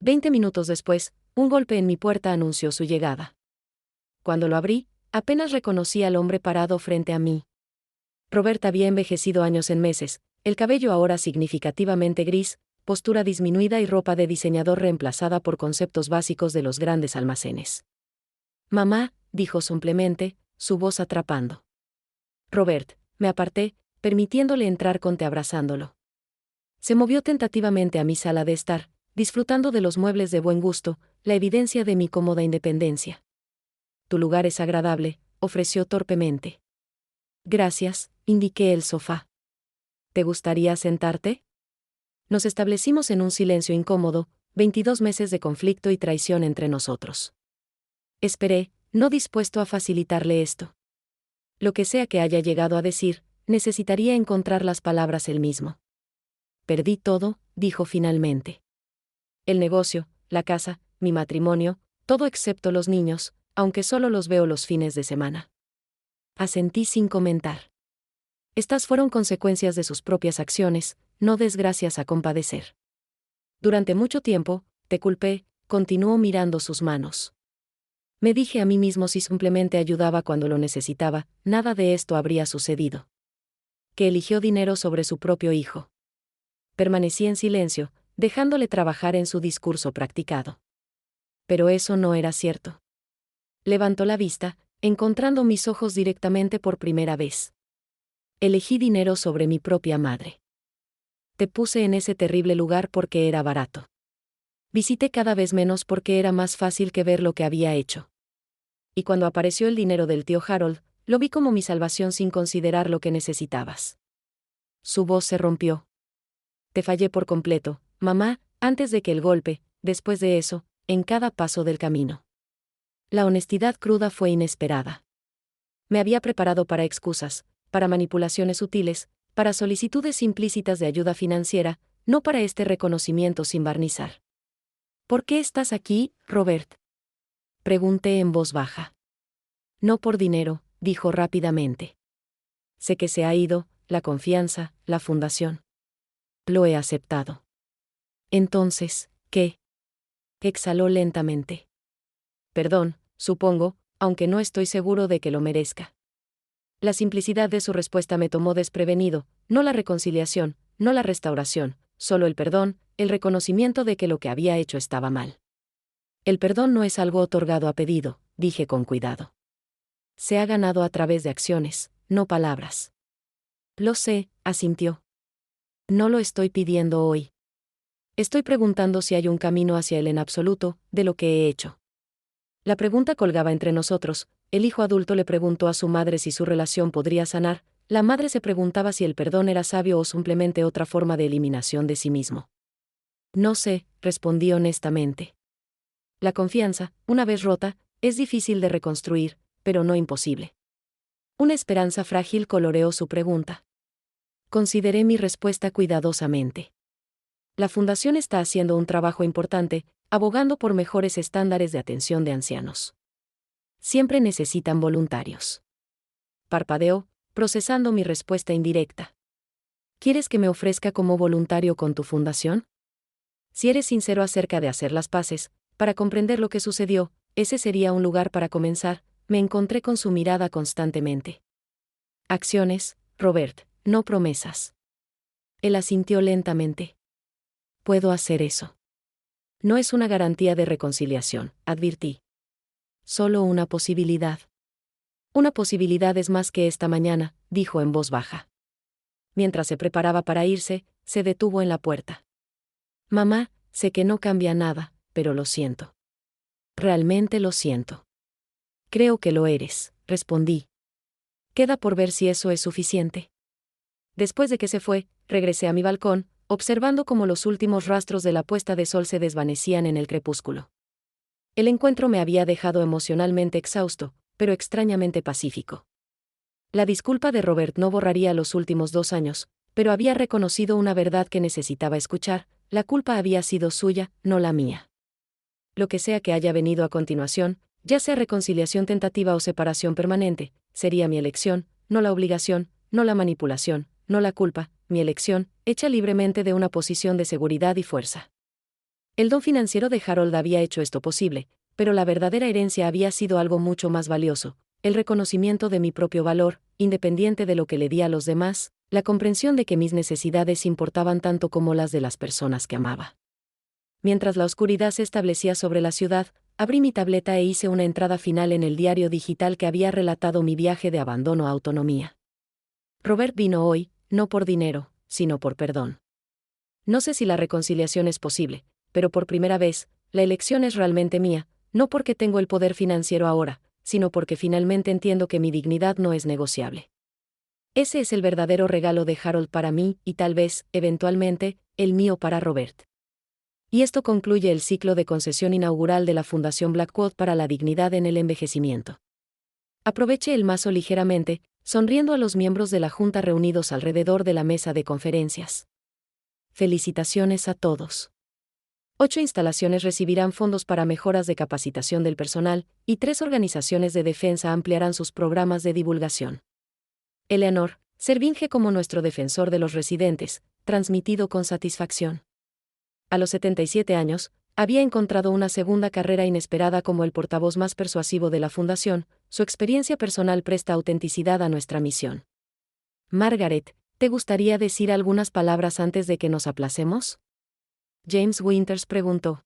20 minutos después, un golpe en mi puerta anunció su llegada. Cuando lo abrí, apenas reconocí al hombre parado frente a mí. Robert había envejecido años en meses, el cabello ahora significativamente gris, postura disminuida y ropa de diseñador reemplazada por conceptos básicos de los grandes almacenes. Mamá, dijo simplemente, su voz atrapando. Robert, me aparté, permitiéndole entrar abrazándolo. Se movió tentativamente a mi sala de estar, disfrutando de los muebles de buen gusto, la evidencia de mi cómoda independencia. Tu lugar es agradable, ofreció torpemente. Gracias, indiqué el sofá. ¿Te gustaría sentarte? Nos establecimos en un silencio incómodo, 22 meses de conflicto y traición entre nosotros. Esperé, no dispuesto a facilitarle esto. Lo que sea que haya llegado a decir, necesitaría encontrar las palabras él mismo. Perdí todo, dijo finalmente. El negocio, la casa, mi matrimonio, todo excepto los niños, aunque solo los veo los fines de semana. Asentí sin comentar. Estas fueron consecuencias de sus propias acciones, no desgracias a compadecer. Durante mucho tiempo, te culpé, continuó mirando sus manos. Me dije a mí mismo si simplemente ayudaba cuando lo necesitaba, nada de esto habría sucedido. que eligió dinero sobre su propio hijo. Permanecí en silencio, dejándole trabajar en su discurso practicado. Pero eso no era cierto. Levantó la vista, encontrando mis ojos directamente por primera vez. Elegí dinero sobre mi propia madre. Te puse en ese terrible lugar porque era barato. Visité cada vez menos porque era más fácil que ver lo que había hecho. Y cuando apareció el dinero del tío Harold, lo vi como mi salvación sin considerar lo que necesitabas. Su voz se rompió. Te fallé por completo, mamá, antes de que el golpe, después de eso, en cada paso del camino. La honestidad cruda fue inesperada. Me había preparado para excusas, para manipulaciones sutiles, para solicitudes implícitas de ayuda financiera, no para este reconocimiento sin barnizar. ¿Por qué estás aquí, Robert? Pregunté en voz baja. No por dinero, dijo rápidamente. Sé que se ha ido, la confianza, la fundación. Lo he aceptado. Entonces, ¿qué? Exhaló lentamente. Perdón, supongo, aunque no estoy seguro de que lo merezca. La simplicidad de su respuesta me tomó desprevenido, no la reconciliación, no la restauración, solo el perdón, el reconocimiento de que lo que había hecho estaba mal. El perdón no es algo otorgado a pedido, dije con cuidado. Se ha ganado a través de acciones, no palabras. Lo sé, asintió. No lo estoy pidiendo hoy. Estoy preguntando si hay un camino hacia él en absoluto, de lo que he hecho. La pregunta colgaba entre nosotros. El hijo adulto le preguntó a su madre si su relación podría sanar, la madre se preguntaba si el perdón era sabio o simplemente otra forma de eliminación de sí mismo. No sé, respondí honestamente. La confianza, una vez rota, es difícil de reconstruir, pero no imposible. Una esperanza frágil coloreó su pregunta. Consideré mi respuesta cuidadosamente. La Fundación está haciendo un trabajo importante, abogando por mejores estándares de atención de ancianos. Siempre necesitan voluntarios. Parpadeó, procesando mi respuesta indirecta. ¿Quieres que me ofrezca como voluntario con tu fundación? Si eres sincero acerca de hacer las paces, para comprender lo que sucedió, ese sería un lugar para comenzar. Me encontré con su mirada constantemente. Acciones, Robert, no promesas. Él asintió lentamente. Puedo hacer eso. No es una garantía de reconciliación, advirtí. Solo una posibilidad. Una posibilidad es más que esta mañana, dijo en voz baja. Mientras se preparaba para irse, se detuvo en la puerta. Mamá, sé que no cambia nada, pero lo siento. Realmente lo siento. Creo que lo eres, respondí. Queda por ver si eso es suficiente. Después de que se fue, regresé a mi balcón, observando cómo los últimos rastros de la puesta de sol se desvanecían en el crepúsculo. El encuentro me había dejado emocionalmente exhausto, pero extrañamente pacífico. La disculpa de Robert no borraría los últimos 2 años, pero había reconocido una verdad que necesitaba escuchar: la culpa había sido suya, no la mía. Lo que sea que haya venido a continuación, ya sea reconciliación tentativa o separación permanente, sería mi elección, no la obligación, no la manipulación, no la culpa, mi elección, hecha libremente de una posición de seguridad y fuerza. El don financiero de Harold había hecho esto posible, pero la verdadera herencia había sido algo mucho más valioso: el reconocimiento de mi propio valor, independiente de lo que le di a los demás, la comprensión de que mis necesidades importaban tanto como las de las personas que amaba. Mientras la oscuridad se establecía sobre la ciudad, abrí mi tableta e hice una entrada final en el diario digital que había relatado mi viaje de abandono a autonomía. Robert vino hoy, no por dinero, sino por perdón. No sé si la reconciliación es posible, pero por primera vez, la elección es realmente mía, no porque tengo el poder financiero ahora, sino porque finalmente entiendo que mi dignidad no es negociable. Ese es el verdadero regalo de Harold para mí y tal vez, eventualmente, el mío para Robert. Y esto concluye el ciclo de concesión inaugural de la Fundación Blackwood para la dignidad en el envejecimiento. Aproveché el mazo ligeramente, sonriendo a los miembros de la Junta reunidos alrededor de la mesa de conferencias. Felicitaciones a todos. 8 instalaciones recibirán fondos para mejoras de capacitación del personal, y 3 organizaciones de defensa ampliarán sus programas de divulgación. Eleanor, servinge como nuestro defensor de los residentes, transmitido con satisfacción. A los 77 años, había encontrado una segunda carrera inesperada como el portavoz más persuasivo de la Fundación. Su experiencia personal presta autenticidad a nuestra misión. Margaret, ¿Te gustaría decir algunas palabras antes de que nos aplacemos? James Winters preguntó.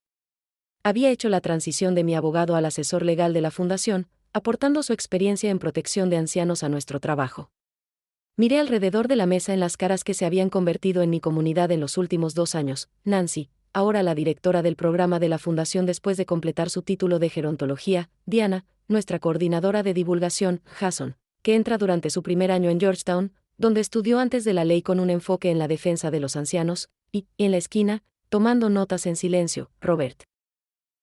Había hecho la transición de mi abogado al asesor legal de la fundación, aportando su experiencia en protección de ancianos a nuestro trabajo. Miré alrededor de la mesa en las caras que se habían convertido en mi comunidad en los últimos 2 años. Nancy, ahora la directora del programa de la fundación después de completar su título de gerontología; Diana, nuestra coordinadora de divulgación; Jason, que entra durante su primer año en Georgetown, donde estudió antes de la ley con un enfoque en la defensa de los ancianos; y, en la esquina, tomando notas en silencio, Robert.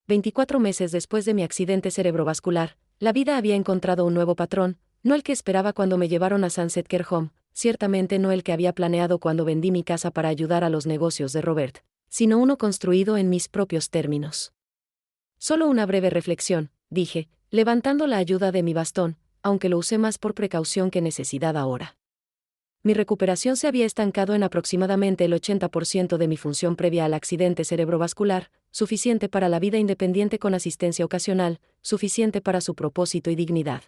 24 meses después de mi accidente cerebrovascular, la vida había encontrado un nuevo patrón, no el que esperaba cuando me llevaron a Sunset Care Home, ciertamente no el que había planeado cuando vendí mi casa para ayudar a los negocios de Robert, sino uno construido en mis propios términos. Solo una breve reflexión, dije, levantando la ayuda de mi bastón, aunque lo usé más por precaución que necesidad ahora. Mi recuperación se había estancado en aproximadamente el 80% de mi función previa al accidente cerebrovascular, suficiente para la vida independiente con asistencia ocasional, suficiente para su propósito y dignidad.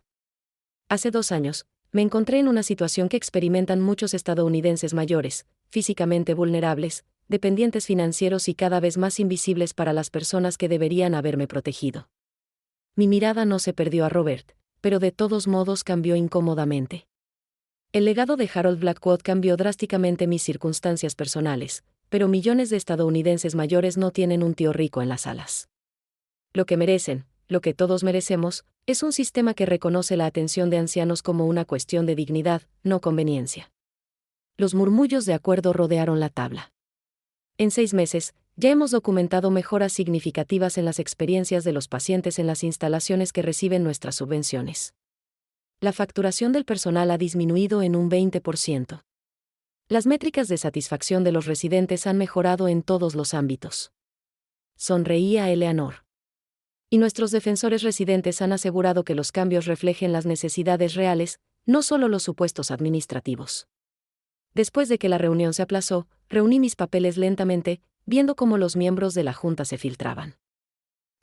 Hace 2 años, me encontré en una situación que experimentan muchos estadounidenses mayores, físicamente vulnerables, dependientes financieros y cada vez más invisibles para las personas que deberían haberme protegido. Mi mirada no se perdió a Robert, pero de todos modos cambió incómodamente. El legado de Harold Blackwood cambió drásticamente mis circunstancias personales, pero millones de estadounidenses mayores no tienen un tío rico en las alas. Lo que merecen, lo que todos merecemos, es un sistema que reconoce la atención de ancianos como una cuestión de dignidad, no conveniencia. Los murmullos de acuerdo rodearon la tabla. En 6 meses, ya hemos documentado mejoras significativas en las experiencias de los pacientes en las instalaciones que reciben nuestras subvenciones. La facturación del personal ha disminuido en un 20%. Las métricas de satisfacción de los residentes han mejorado en todos los ámbitos. Sonreía Eleanor. Y nuestros defensores residentes han asegurado que los cambios reflejen las necesidades reales, no solo los supuestos administrativos. Después de que la reunión se aplazó, reuní mis papeles lentamente, viendo cómo los miembros de la junta se filtraban.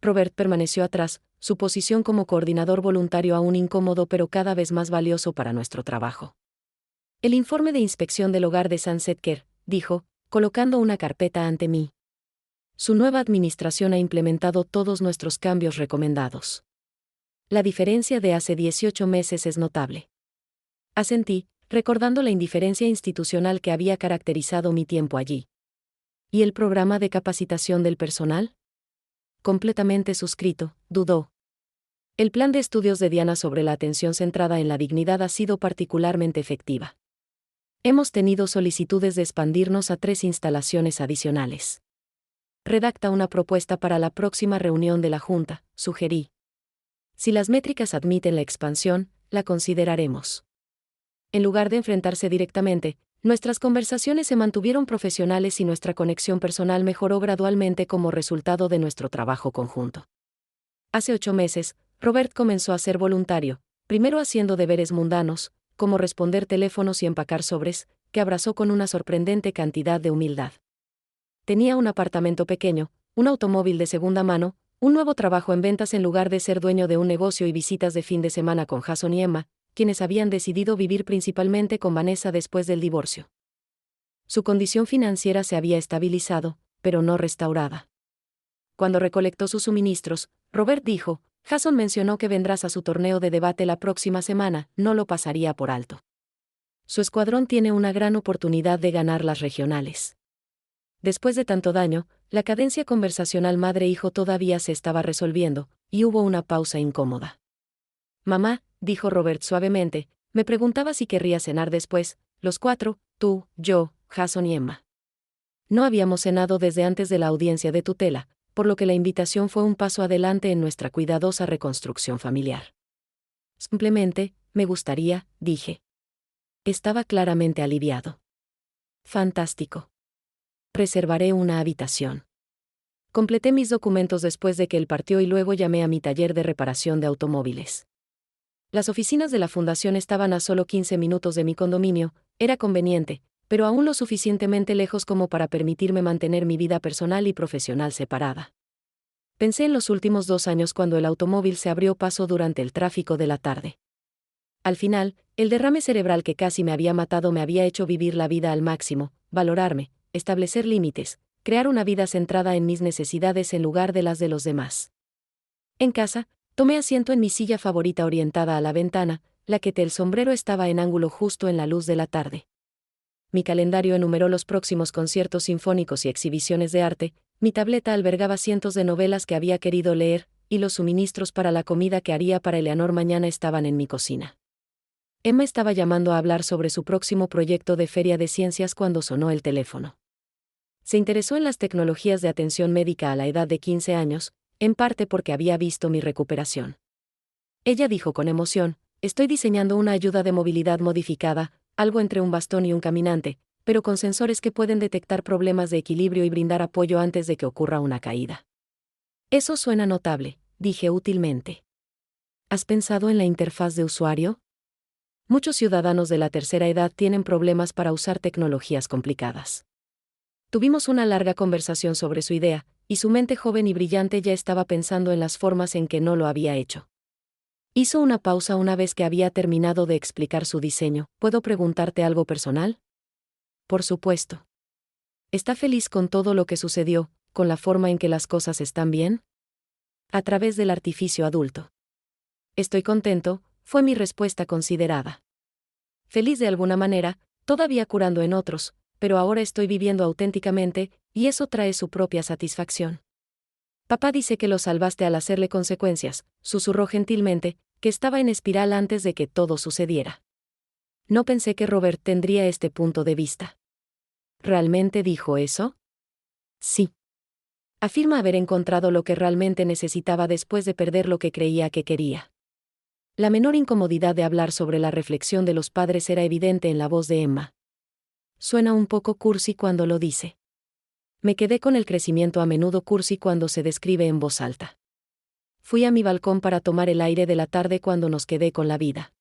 Robert permaneció atrás, su posición como coordinador voluntario aún incómodo pero cada vez más valioso para nuestro trabajo. El informe de inspección del hogar de Sunset Care, dijo, colocando una carpeta ante mí. Su nueva administración ha implementado todos nuestros cambios recomendados. La diferencia de hace 18 meses es notable. Asentí, recordando la indiferencia institucional que había caracterizado mi tiempo allí. ¿Y el programa de capacitación del personal? Completamente suscrito, dudó. El plan de estudios de Diana sobre la atención centrada en la dignidad ha sido particularmente efectiva. Hemos tenido solicitudes de expandirnos a 3 instalaciones adicionales. Redacta una propuesta para la próxima reunión de la Junta, sugerí. Si las métricas admiten la expansión, la consideraremos. En lugar de enfrentarse directamente, nuestras conversaciones se mantuvieron profesionales y nuestra conexión personal mejoró gradualmente como resultado de nuestro trabajo conjunto. Hace 8 meses, Robert comenzó a ser voluntario, primero haciendo deberes mundanos, como responder teléfonos y empacar sobres, que abrazó con una sorprendente cantidad de humildad. Tenía un apartamento pequeño, un automóvil de segunda mano, un nuevo trabajo en ventas en lugar de ser dueño de un negocio y visitas de fin de semana con Jason y Emma, quienes habían decidido vivir principalmente con Vanessa después del divorcio. Su condición financiera se había estabilizado, pero no restaurada. Cuando recolectó sus suministros, Robert dijo, Jason mencionó que vendrás a su torneo de debate la próxima semana, no lo pasaría por alto. Su escuadrón tiene una gran oportunidad de ganar las regionales. Después de tanto daño, la cadencia conversacional madre-hijo todavía se estaba resolviendo, y hubo una pausa incómoda. Mamá, dijo Robert suavemente, me preguntaba si querría cenar después, los 4, tú, yo, Jason y Emma. No habíamos cenado desde antes de la audiencia de tutela, por lo que la invitación fue un paso adelante en nuestra cuidadosa reconstrucción familiar. Simplemente, me gustaría, dije. Estaba claramente aliviado. Fantástico. Reservaré una habitación. Completé mis documentos después de que él partió y luego llamé a mi taller de reparación de automóviles. Las oficinas de la fundación estaban a solo 15 minutos de mi condominio, era conveniente, pero aún lo suficientemente lejos como para permitirme mantener mi vida personal y profesional separada. Pensé en los últimos 2 años cuando el automóvil se abrió paso durante el tráfico de la tarde. Al final, el derrame cerebral que casi me había matado me había hecho vivir la vida al máximo, valorarme, establecer límites, crear una vida centrada en mis necesidades en lugar de las de los demás. En casa, tomé asiento en mi silla favorita orientada a la ventana, la que el sombrero estaba en ángulo justo en la luz de la tarde. Mi calendario enumeró los próximos conciertos sinfónicos y exhibiciones de arte, mi tableta albergaba cientos de novelas que había querido leer, y los suministros para la comida que haría para Eleanor mañana estaban en mi cocina. Emma estaba llamando a hablar sobre su próximo proyecto de feria de ciencias cuando sonó el teléfono. Se interesó en las tecnologías de atención médica a la edad de 15 años, en parte porque había visto mi recuperación. Ella dijo con emoción: estoy diseñando una ayuda de movilidad modificada, algo entre un bastón y un caminante, pero con sensores que pueden detectar problemas de equilibrio y brindar apoyo antes de que ocurra una caída. Eso suena notable, dije útilmente. ¿Has pensado en la interfaz de usuario? Muchos ciudadanos de la tercera edad tienen problemas para usar tecnologías complicadas. Tuvimos una larga conversación sobre su idea, y su mente joven y brillante ya estaba pensando en las formas en que no lo había hecho. Hizo una pausa una vez que había terminado de explicar su diseño. ¿Puedo preguntarte algo personal? Por supuesto. ¿Está feliz con todo lo que sucedió, con la forma en que las cosas están bien? A través del artificio adulto. Estoy contento, fue mi respuesta considerada. Feliz de alguna manera, todavía curando en otros, pero ahora estoy viviendo auténticamente, y eso trae su propia satisfacción. Papá dice que lo salvaste al hacerle consecuencias, susurró gentilmente, que estaba en espiral antes de que todo sucediera. No pensé que Robert tendría este punto de vista. ¿Realmente dijo eso? Sí. Afirma haber encontrado lo que realmente necesitaba después de perder lo que creía que quería. La menor incomodidad de hablar sobre la reflexión de los padres era evidente en la voz de Emma. Suena un poco cursi cuando lo dice. Me quedé con el crecimiento a menudo cursi cuando se describe en voz alta. Fui a mi balcón para tomar el aire de la tarde cuando nos quedé con la vida.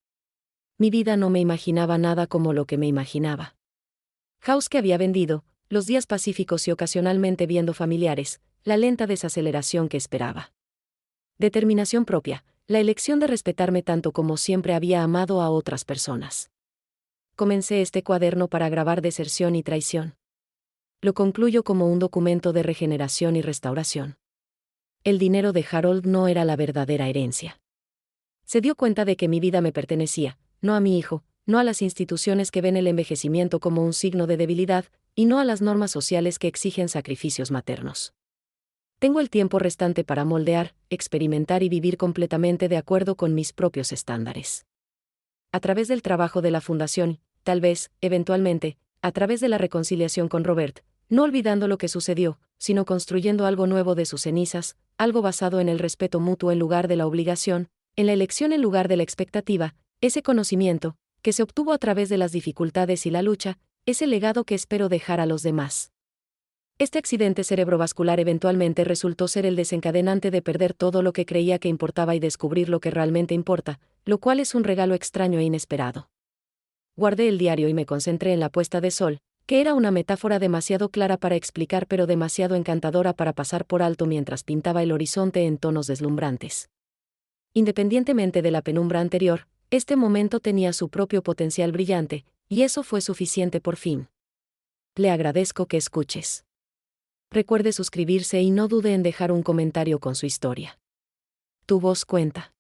Mi vida no me imaginaba nada como lo que me imaginaba. House que había vendido, los días pacíficos y ocasionalmente viendo familiares, la lenta desaceleración que esperaba. Determinación propia, la elección de respetarme tanto como siempre había amado a otras personas. Comencé este cuaderno para grabar deserción y traición. Lo concluyo como un documento de regeneración y restauración. El dinero de Harold no era la verdadera herencia. Se dio cuenta de que mi vida me pertenecía, no a mi hijo, no a las instituciones que ven el envejecimiento como un signo de debilidad, y no a las normas sociales que exigen sacrificios maternos. Tengo el tiempo restante para moldear, experimentar y vivir completamente de acuerdo con mis propios estándares. A través del trabajo de la Fundación, tal vez, eventualmente, a través de la reconciliación con Robert, no olvidando lo que sucedió, sino construyendo algo nuevo de sus cenizas, algo basado en el respeto mutuo en lugar de la obligación, en la elección en lugar de la expectativa, ese conocimiento, que se obtuvo a través de las dificultades y la lucha, es el legado que espero dejar a los demás. Este accidente cerebrovascular eventualmente resultó ser el desencadenante de perder todo lo que creía que importaba y descubrir lo que realmente importa, lo cual es un regalo extraño e inesperado. Guardé el diario y me concentré en la puesta de sol, que era una metáfora demasiado clara para explicar pero demasiado encantadora para pasar por alto mientras pintaba el horizonte en tonos deslumbrantes. Independientemente de la penumbra anterior, este momento tenía su propio potencial brillante, y eso fue suficiente por fin. Le agradezco que escuches. Recuerde suscribirse y no dude en dejar un comentario con su historia. Tu voz cuenta.